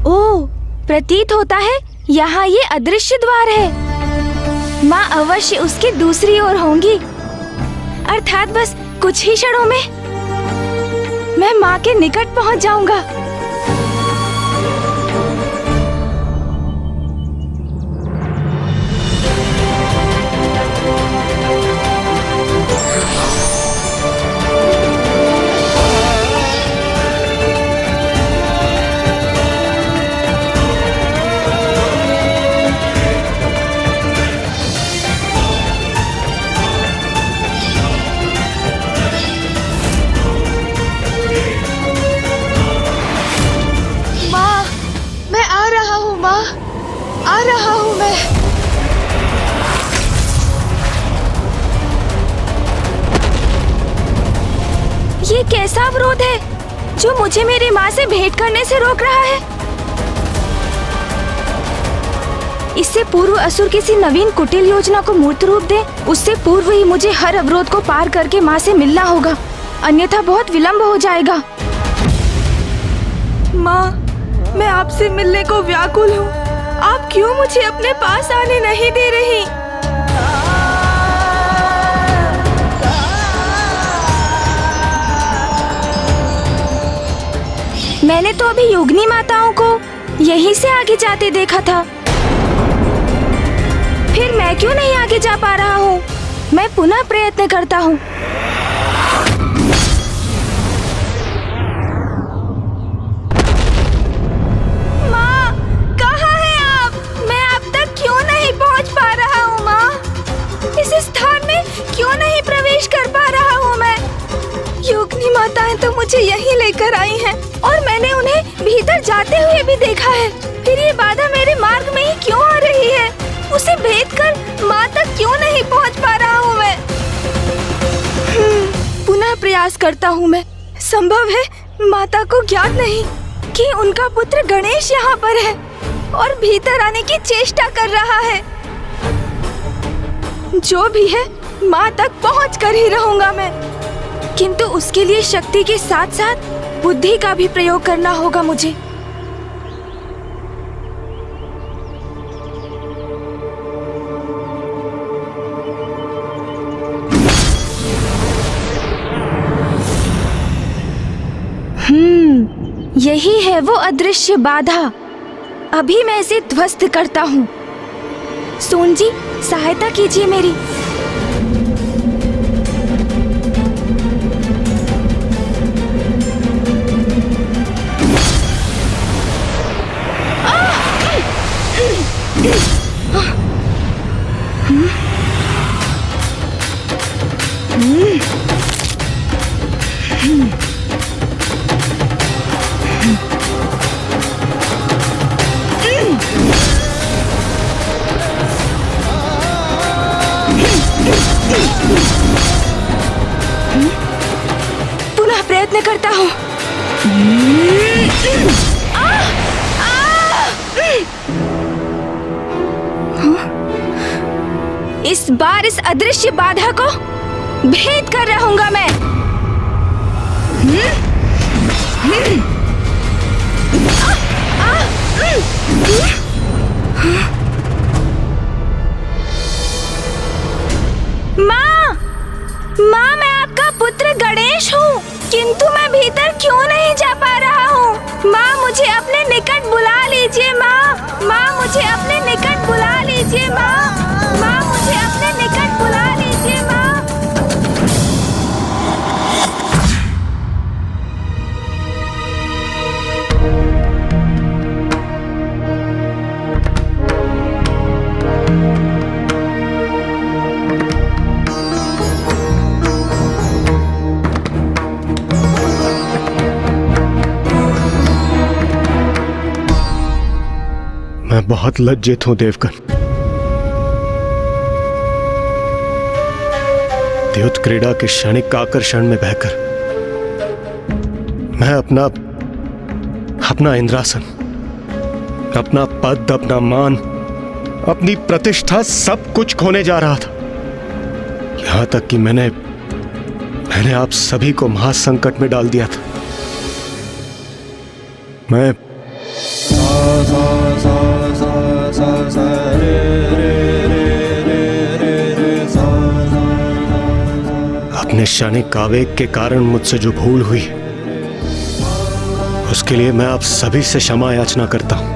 ओह, प्रतीत होता है यहाँ ये अदृश्य द्वार है। माँ अवश्य उसकी दूसरी ओर होंगी, अर्थात बस कुछ ही क्षणों में मैं माँ के निकट पहुँच जाऊंगा। कैसा अवरोध है जो मुझे मेरी माँ से भेंट करने से रोक रहा है? इससे पूर्व असुर किसी नवीन कुटिल योजना को मूर्त रूप दे, उससे पूर्व ही मुझे हर अवरोध को पार करके माँ से मिलना होगा, अन्यथा बहुत विलंब हो जाएगा। माँ, मैं आपसे मिलने को व्याकुल हूँ। आप क्यों मुझे अपने पास आने नहीं दे रही? मैंने तो अभी योगिनी माताओं को यहीं से आगे जाते देखा था, फिर मैं क्यों नहीं आगे जा पा रहा हूँ? मैं पुनः प्रयत्न करता हूँ। माँ, कहाँ हैं आप? मैं अब तक क्यों नहीं पहुँच पा रहा हूँ? माँ, इस स्थान में क्यों नहीं प्रवेश कर पा रहा हूँ मैं? योगिनी माताएं तो मुझे यहीं लेकर आई हैं और मैंने उन्हें भीतर जाते हुए भी देखा है, फिर ये बाधा मेरे मार्ग में ही क्यों आ रही है? उसे भेद कर माँ तक क्यों नहीं पहुँच पा रहा हूँ मैं? पुनः प्रयास करता हूँ मैं। संभव है माता को ज्ञात नहीं कि उनका पुत्र गणेश यहाँ पर है और भीतर आने की चेष्टा कर रहा है। जो भी है माँ तक पहुँच कर ही रहूंगा मैं, किंतु उसके लिए शक्ति के साथ साथ बुद्धि का भी प्रयोग करना होगा मुझे। यही है वो अदृश्य बाधा। अभी मैं इसे ध्वस्त करता हूँ। सोन जी, सहायता कीजिए मेरी। पुनः प्रयत्न करता हूँ। इस बार इस अदृश्य बाधा को भेद कर रहूंगा मैं। माँ, माँ, मैं आपका पुत्र गणेश हूँ, किंतु मैं भीतर क्यों नहीं जा पा रहा हूँ? माँ, मुझे अपने निकट बुला लीजिए। माँ, माँ, मुझे अपने निकट बुला लीजिए। माँ, माँ, मुझे अपने निकट बुला लीजिए। माँ। मैं बहुत लज्जित हूं देवगन। द्युत क्रीड़ा के क्षणिक आकर्षण में बहकर मैं अपना इंद्रासन, अपना पद, अपना मान, अपनी प्रतिष्ठा सब कुछ खोने जा रहा था। यहां तक कि मैंने आप सभी को महासंकट में डाल दिया था। मैं अपने क्षणिक आवेग के कारण मुझसे जो भूल हुई, उसके लिए मैं आप सभी से क्षमा याचना करता हूं।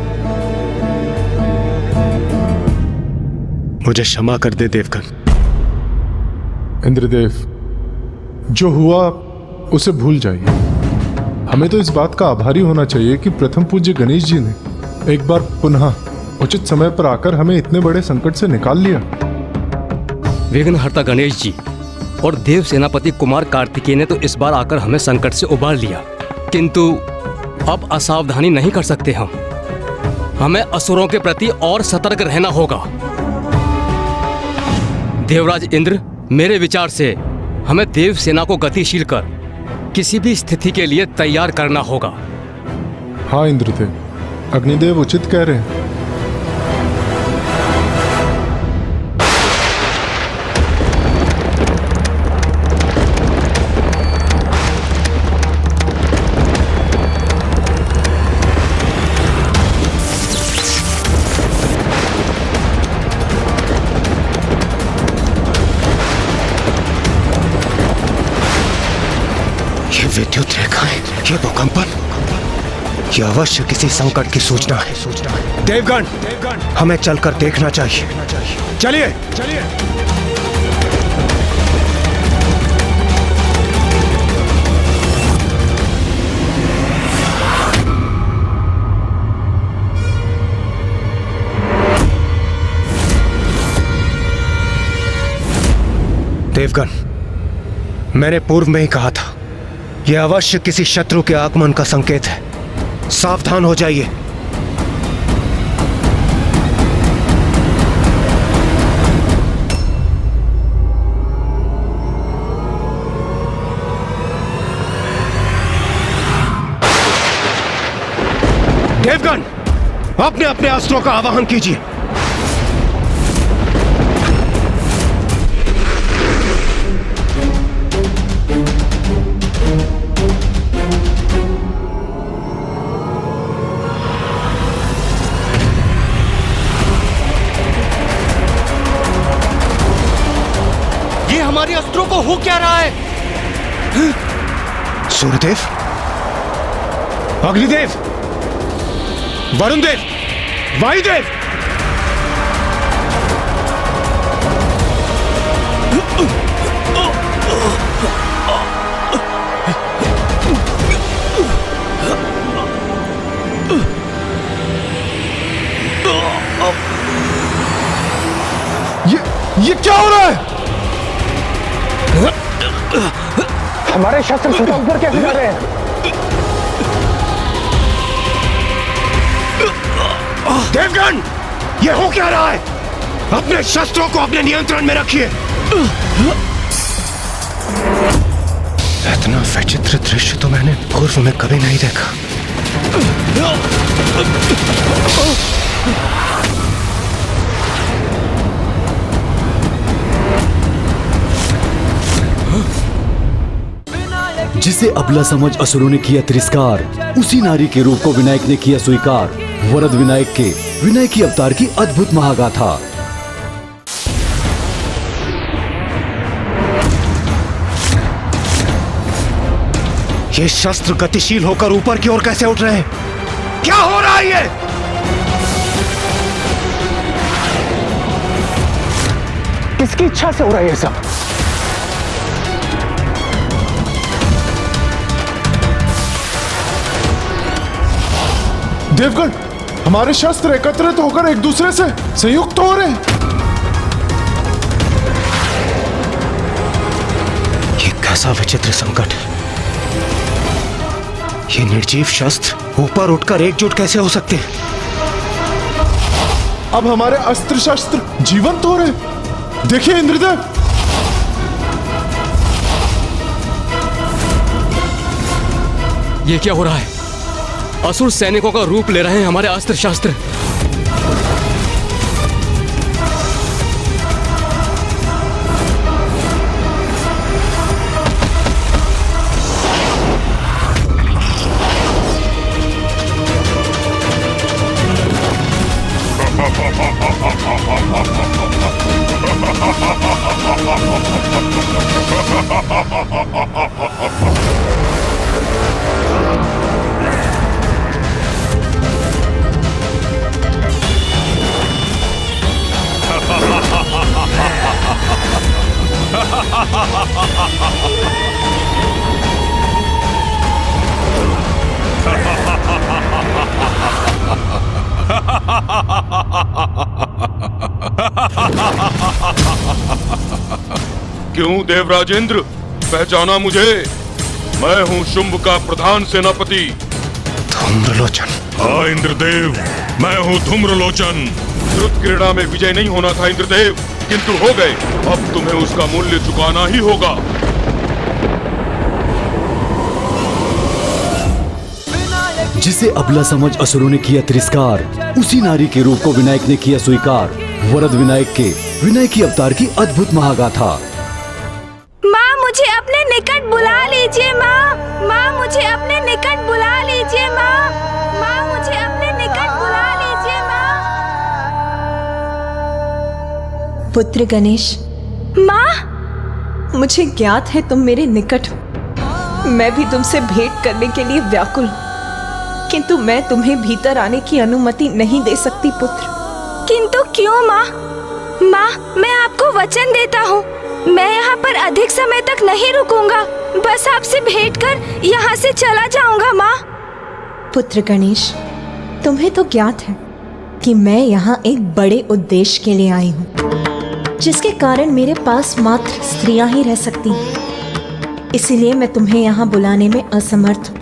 मुझे क्षमा कर दे देवगन। इंद्रदेव, जो हुआ उसे भूल जाइए। हमें तो इस बात का आभारी होना चाहिए कि प्रथम पूज्य गणेश जी ने एक बार पुनः उचित समय पर आकर हमें इतने बड़े संकट से निकाल लिया। विघ्नहर्ता गणेश जी और देव सेनापति कुमार कार्तिकेय ने तो इस बार आकर हमें संकट से उबार लिया, किंतु अब असावधानी नहीं कर सकते हम। हमें असुरों के प्रति और सतर्क रहना होगा। देवराज इंद्र, मेरे विचार से हमें देव सेना को गतिशील कर किसी भी स्थिति के लिए तैयार करना होगा। हाँ इंद्रदेव, अग्निदेव उचित कह रहे हैं। विद्युत रेखाएं, ये भूकंपन, ये अवश्य किसी संकट की सूचना है। देवगण, हमें चलकर देखना चाहिए। चलिए चलिए। देवगण, मैंने पूर्व में ही कहा था, यह अवश्य किसी शत्रु के आगमन का संकेत है। सावधान हो जाइए। देवगण, अपने अपने अस्त्रों का आवाहन कीजिए। हमारे अस्त्रों को हो क्या रहा है? सूर्यदेव, अग्निदेव, वरुण देव, वायुदेव, ये क्या हो रहा है? हमारे शस्त्र सीधा ऊपर कैसे जा रहे हैं? देवगण, ये हो क्या रहा है? अपने शस्त्रों को अपने नियंत्रण में रखिए। इतना विचित्र दृश्य तो मैंने पूर्व में कभी नहीं देखा। जिसे अबला समझ असुरों ने किया तिरस्कार, उसी नारी के रूप को विनायक ने किया स्वीकार। वरद विनायक के विनायकी अवतार की अद्भुत महागाथा। ये शस्त्र गतिशील होकर ऊपर की ओर कैसे उठ रहे हैं? क्या हो रहा है ये? किसकी इच्छा से हो रहा है ये सब? देवगण, हमारे शस्त्र एकत्रित होकर एक दूसरे से संयुक्त हो रहे हैं। ये कैसा विचित्र संकट है? ये निर्जीव शस्त्र ऊपर उठकर एकजुट कैसे हो सकते हैं? अब हमारे अस्त्र शस्त्र जीवंत हो रहे हैं। देखिए इंद्रदेव, ये क्या हो रहा है? असुर सैनिकों का रूप ले रहे हैं हमारे अस्त्र शस्त्र। क्यों देवराजेंद्र, पहचाना मुझे? मैं हूँ शुंभ का प्रधान सेनापति धूम्रलोचन। हाँ इंद्रदेव, मैं हूँ धूम्रलोचन। द्रुत क्रीड़ा में विजय नहीं होना था इंद्रदेव, किंतु हो गए। अब तुम्हें उसका मूल्य चुकाना ही होगा। जिसे अबला समझ असुरों ने किया तिरस्कार, उसी नारी के रूप को विनायक ने किया स्वीकार। वरद विनायक के विनय की अवतार की अद्भुत महागाथा। माँ मुझे अपने निकट बुला लीजिए माँ, माँ मुझे अपने निकट बुला लीजिए माँ, माँ मुझे अपने निकट बुला लीजिए माँ। पुत्र गणेश, माँ मुझे ज्ञात है तुम मेरे निकट हो। मैं भी तुमसे भेंट करने के लिए व्याकुल हूँ, किंतु मैं तुम्हें भीतर आने की अनुमति नहीं दे सकती पुत्र। किंतु क्यों माँ? माँ मैं आपको वचन देता हूँ, मैं यहाँ पर अधिक समय तक नहीं रुकूंगा, बस आपसे भेंट कर यहाँ से चला जाऊंगा माँ। पुत्र गणेश, तुम्हें तो ज्ञात है कि मैं यहाँ एक बड़े उद्देश्य के लिए आई हूँ, जिसके कारण मेरे पास मात्र स्त्रियां ही रह सकती हैं। इसीलिए मैं तुम्हें यहाँ बुलाने में असमर्थ हूँ।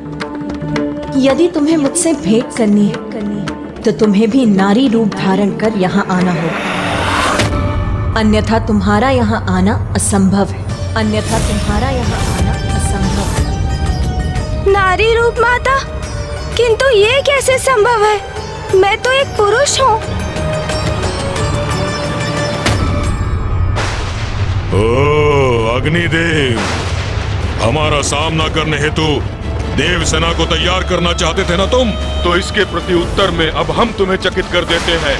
यदि तुम्हें मुझसे भेंट करनी है तो तुम्हें भी नारी रूप धारण कर यहाँ आना होगा, अन्यथा तुम्हारा यहाँ आना असंभव है। अन्यथा तुम्हारा यहाँ आना असंभव है। नारी रूप माता? किंतु ये कैसे संभव है? मैं तो एक पुरुष हूँ। ओ अग्निदेव, हमारा सामना करने हेतु देव सेना को तैयार करना चाहते थे ना तुम? तो इसके प्रति उत्तर में अब हम तुम्हें चकित कर देते हैं।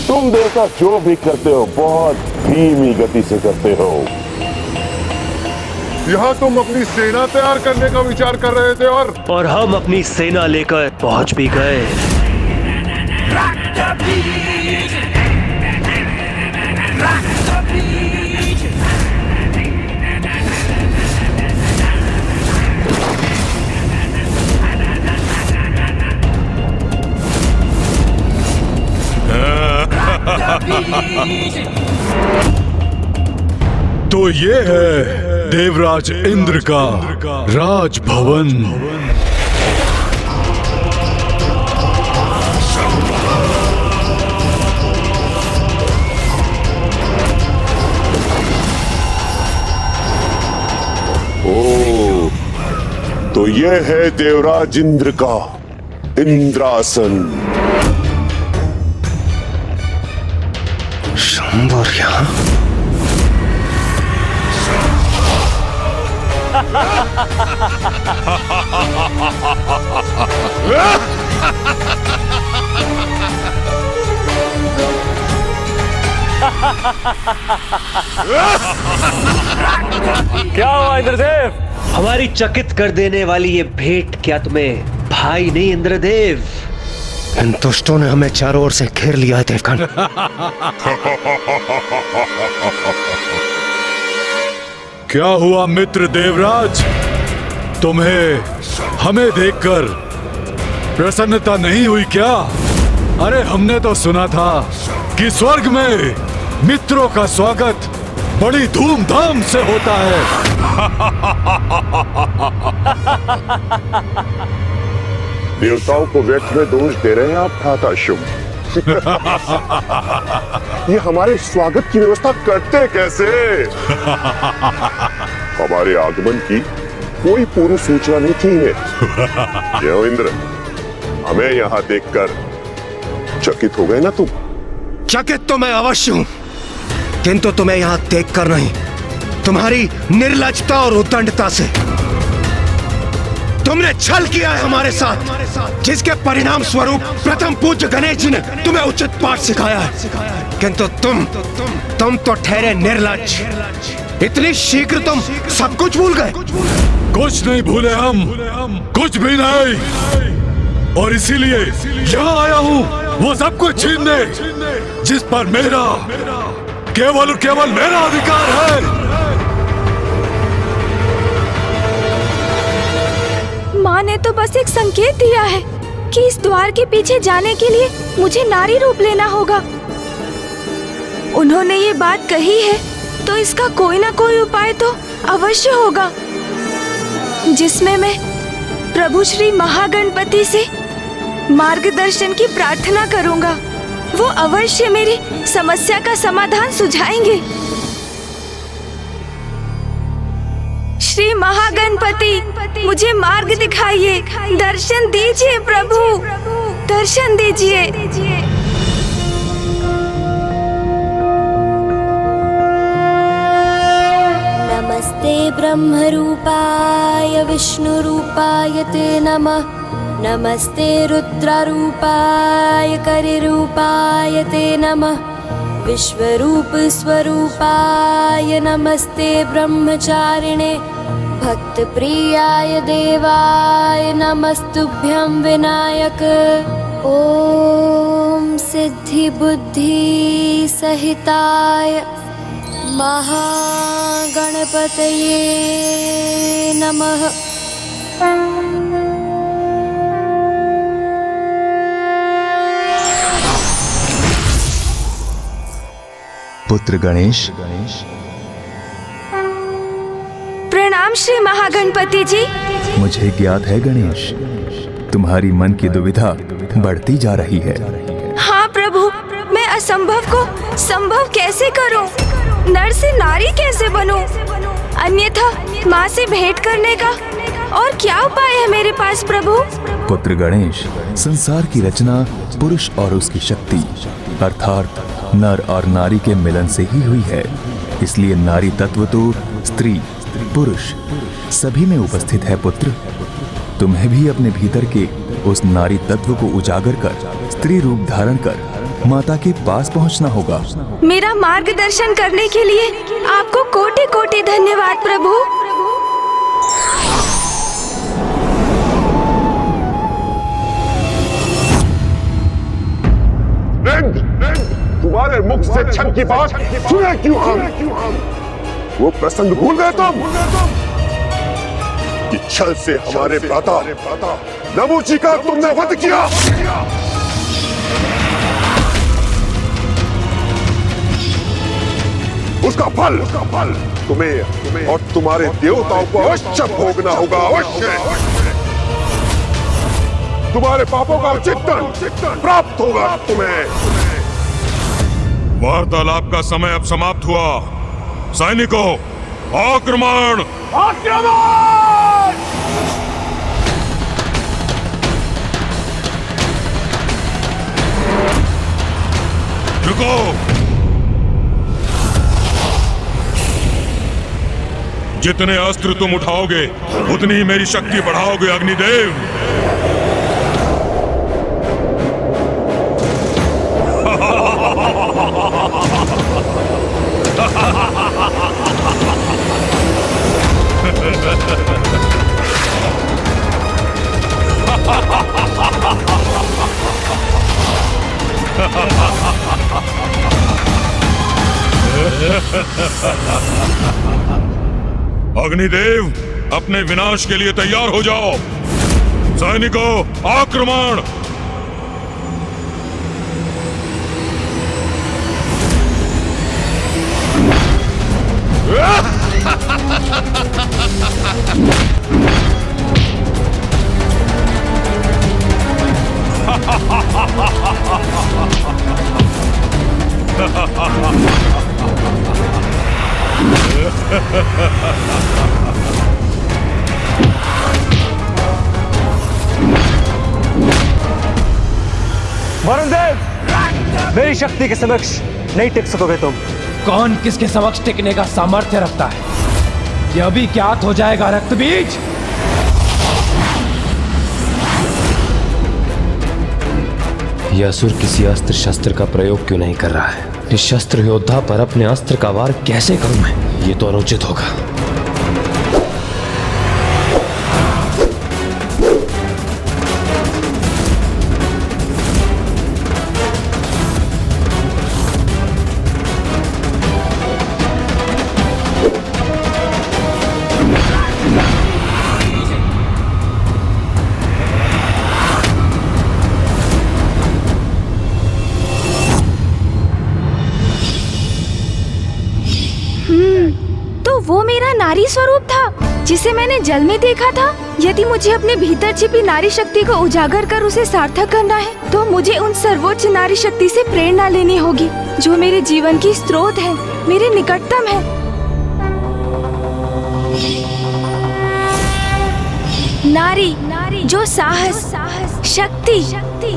तुम देवता जो भी करते हो बहुत धीमी गति से करते हो। यहाँ तुम अपनी सेना तैयार करने का विचार कर रहे थे और हम अपनी सेना लेकर पहुंच भी गए। तो ये है देवराज इंद्र का राजभवन। ओ, तो ये है देवराज इंद्र का इंद्रासन। शंबर यहाँ? क्या हुआ इंद्रदेव? हमारी चकित कर देने वाली ये भेंट क्या तुम्हें भाई नहीं इंद्रदेव? इन दुष्टों ने हमें चारों ओर से घेर लिया है देवगण। क्या हुआ मित्र देवराज, तुम्हें हमें देखकर प्रसन्नता नहीं हुई क्या? अरे हमने तो सुना था कि स्वर्ग में मित्रों का स्वागत बड़ी धूमधाम से होता है। देवताओं को व्यर्थ में दोष दे रहे हैं आप भ्राता शुभ। ये हमारे स्वागत की व्यवस्था करते कैसे? हमारे आगमन की कोई पूर्व सूचना नहीं थी इन्हें। ये इंद्र, हमें यहाँ देखकर चकित हो गए ना तुम? चकित तो मैं अवश्य हूं, किंतु तुम्हें यहाँ देखकर नहीं, तुम्हारी निर्लजता और उद्दंडता से। तुमने छल किया है हमारे साथ, जिसके परिणाम स्वरूप प्रथम पूज्य गणेश जी ने तुम्हें उचित पाठ सिखाया है। किंतु तुम तो ठहरे निर्लज। इतनी शीघ्र तुम सब कुछ भूल गए। कुछ नहीं भूले हम, कुछ भी नहीं। और इसीलिए यहाँ आया हूँ वो सब कुछ छीनने जिस पर मेरा केवल मेरा अधिकार है। माँ ने तो बस एक संकेत दिया है, कि इस द्वार के पीछे जाने के लिए मुझे नारी रूप लेना होगा। उन्होंने ये बात कही है तो इसका कोई ना कोई उपाय तो अवश्य होगा, जिसमें मैं प्रभु श्री महागणपति से मार्गदर्शन की प्रार्थना करूंगा। वो अवश्य मेरी समस्या का समाधान सुझाएंगे। श्री महागणपति, मुझे मार्ग दिखाइए, दर्शन दीजिए प्रभु, दर्शन दीजिए। नमस्ते ब्रह्मरूपाय विष्णुरूपाय ते नमः। नमस्ते रुद्ररूपाय करिरूपाय ते नमः। विश्वरूप स्वरूपाय नमस्ते ब्रह्मचारिणे। भक्तप्रियाय देवाय नमस्तुभ्यं विनायक। ॐ सिद्धि बुद्धि सहिताय महागणपतये नमः। पुत्र गणेश। प्रणाम श्री महागणपति जी। मुझे ज्ञात है गणेश, तुम्हारी मन की दुविधा बढ़ती जा रही है। हाँ प्रभु, मैं असंभव को संभव कैसे करूं? नर से नारी कैसे बनूं? अन्यथा माँ से भेंट करने का और क्या उपाय है मेरे पास प्रभु? पुत्र गणेश, संसार की रचना पुरुष और उसकी शक्ति अर्थात नर और नारी के मिलन से ही हुई है। इसलिए नारी तत्व तो स्त्री पुरुष सभी में उपस्थित है। पुत्र, तुम्हें भी अपने भीतर के उस नारी तत्व को उजागर कर स्त्री रूप धारण कर माता के पास पहुंचना होगा। मेरा मार्गदर्शन करने के लिए आपको कोटि कोटि धन्यवाद प्रभु। तुम्हारे मुख से छल की बात सुने क्यों हम? वो प्रसंग भूल गए तुम कि छल से हमारे भ्राता नमूची का तुमने वध किया। उसका फल तुम्हें और तुम्हारे देवताओं को अवश्य भोगना होगा। अवश्य तुम्हारे पापों का चिंतन प्राप्त होगा तुम्हें। वार्तालाप का समय अब समाप्त हुआ। सैनिकों, आक्रमण! आक्रमण! रुको! जितने अस्त्र तुम उठाओगे उतनी ही मेरी शक्ति बढ़ाओगे अग्निदेव। अग्निदेव, अपने विनाश के लिए तैयार हो जाओ। सैनिकों, आक्रमण! वरुण देव, मेरी शक्ति के समक्ष नहीं टिक सकोगे तुम। कौन किसके समक्ष टिकने का सामर्थ्य रखता है, यह भी ज्ञात हो जाएगा रक्तबीज। यह असुर किसी अस्त्र शस्त्र का प्रयोग क्यों नहीं कर रहा है? इस शस्त्र योद्धा पर अपने अस्त्र का वार कैसे करूं मैं? ये तो अनुचित होगा। नारी स्वरूप था जिसे मैंने जल में देखा था? यदि मुझे अपने भीतर छिपी नारी शक्ति को उजागर कर उसे सार्थक करना है तो मुझे उन सर्वोच्च नारी शक्ति से प्रेरणा लेनी होगी जो मेरे जीवन की स्रोत है, मेरे निकटतम है। नारी जो साहस, शक्ति,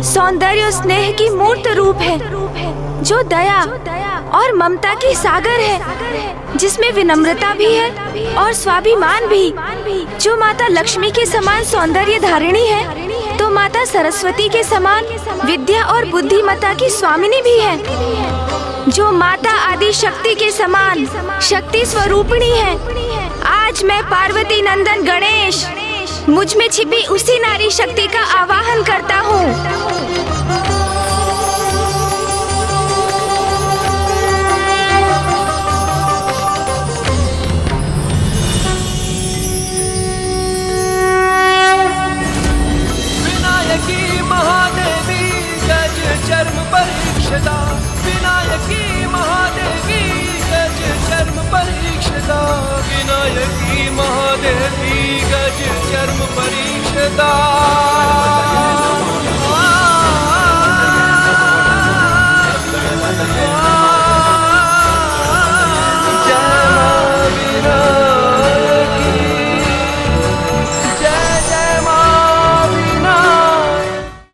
सौंदर्य और स्नेह की मूर्त रूप है, जो दया और ममता की सागर है, जिसमें विनम्रता भी है और स्वाभिमान भी, जो माता लक्ष्मी के समान सौंदर्य धारिणी है तो माता सरस्वती के समान विद्या और बुद्धिमत्ता की स्वामिनी भी है, जो माता आदि शक्ति के समान शक्ति स्वरूपिणी है। आज मैं पार्वती नंदन गणेश मुझ में छिपी उसी नारी शक्ति का आवाहन करता हूँ। विनायकी महादेवी गज चर्म परीक्षदा, विनायकी महादेवी गज चर्म परीक्षदा, विनायकी महादेवी गज चर्म परीक्षदा।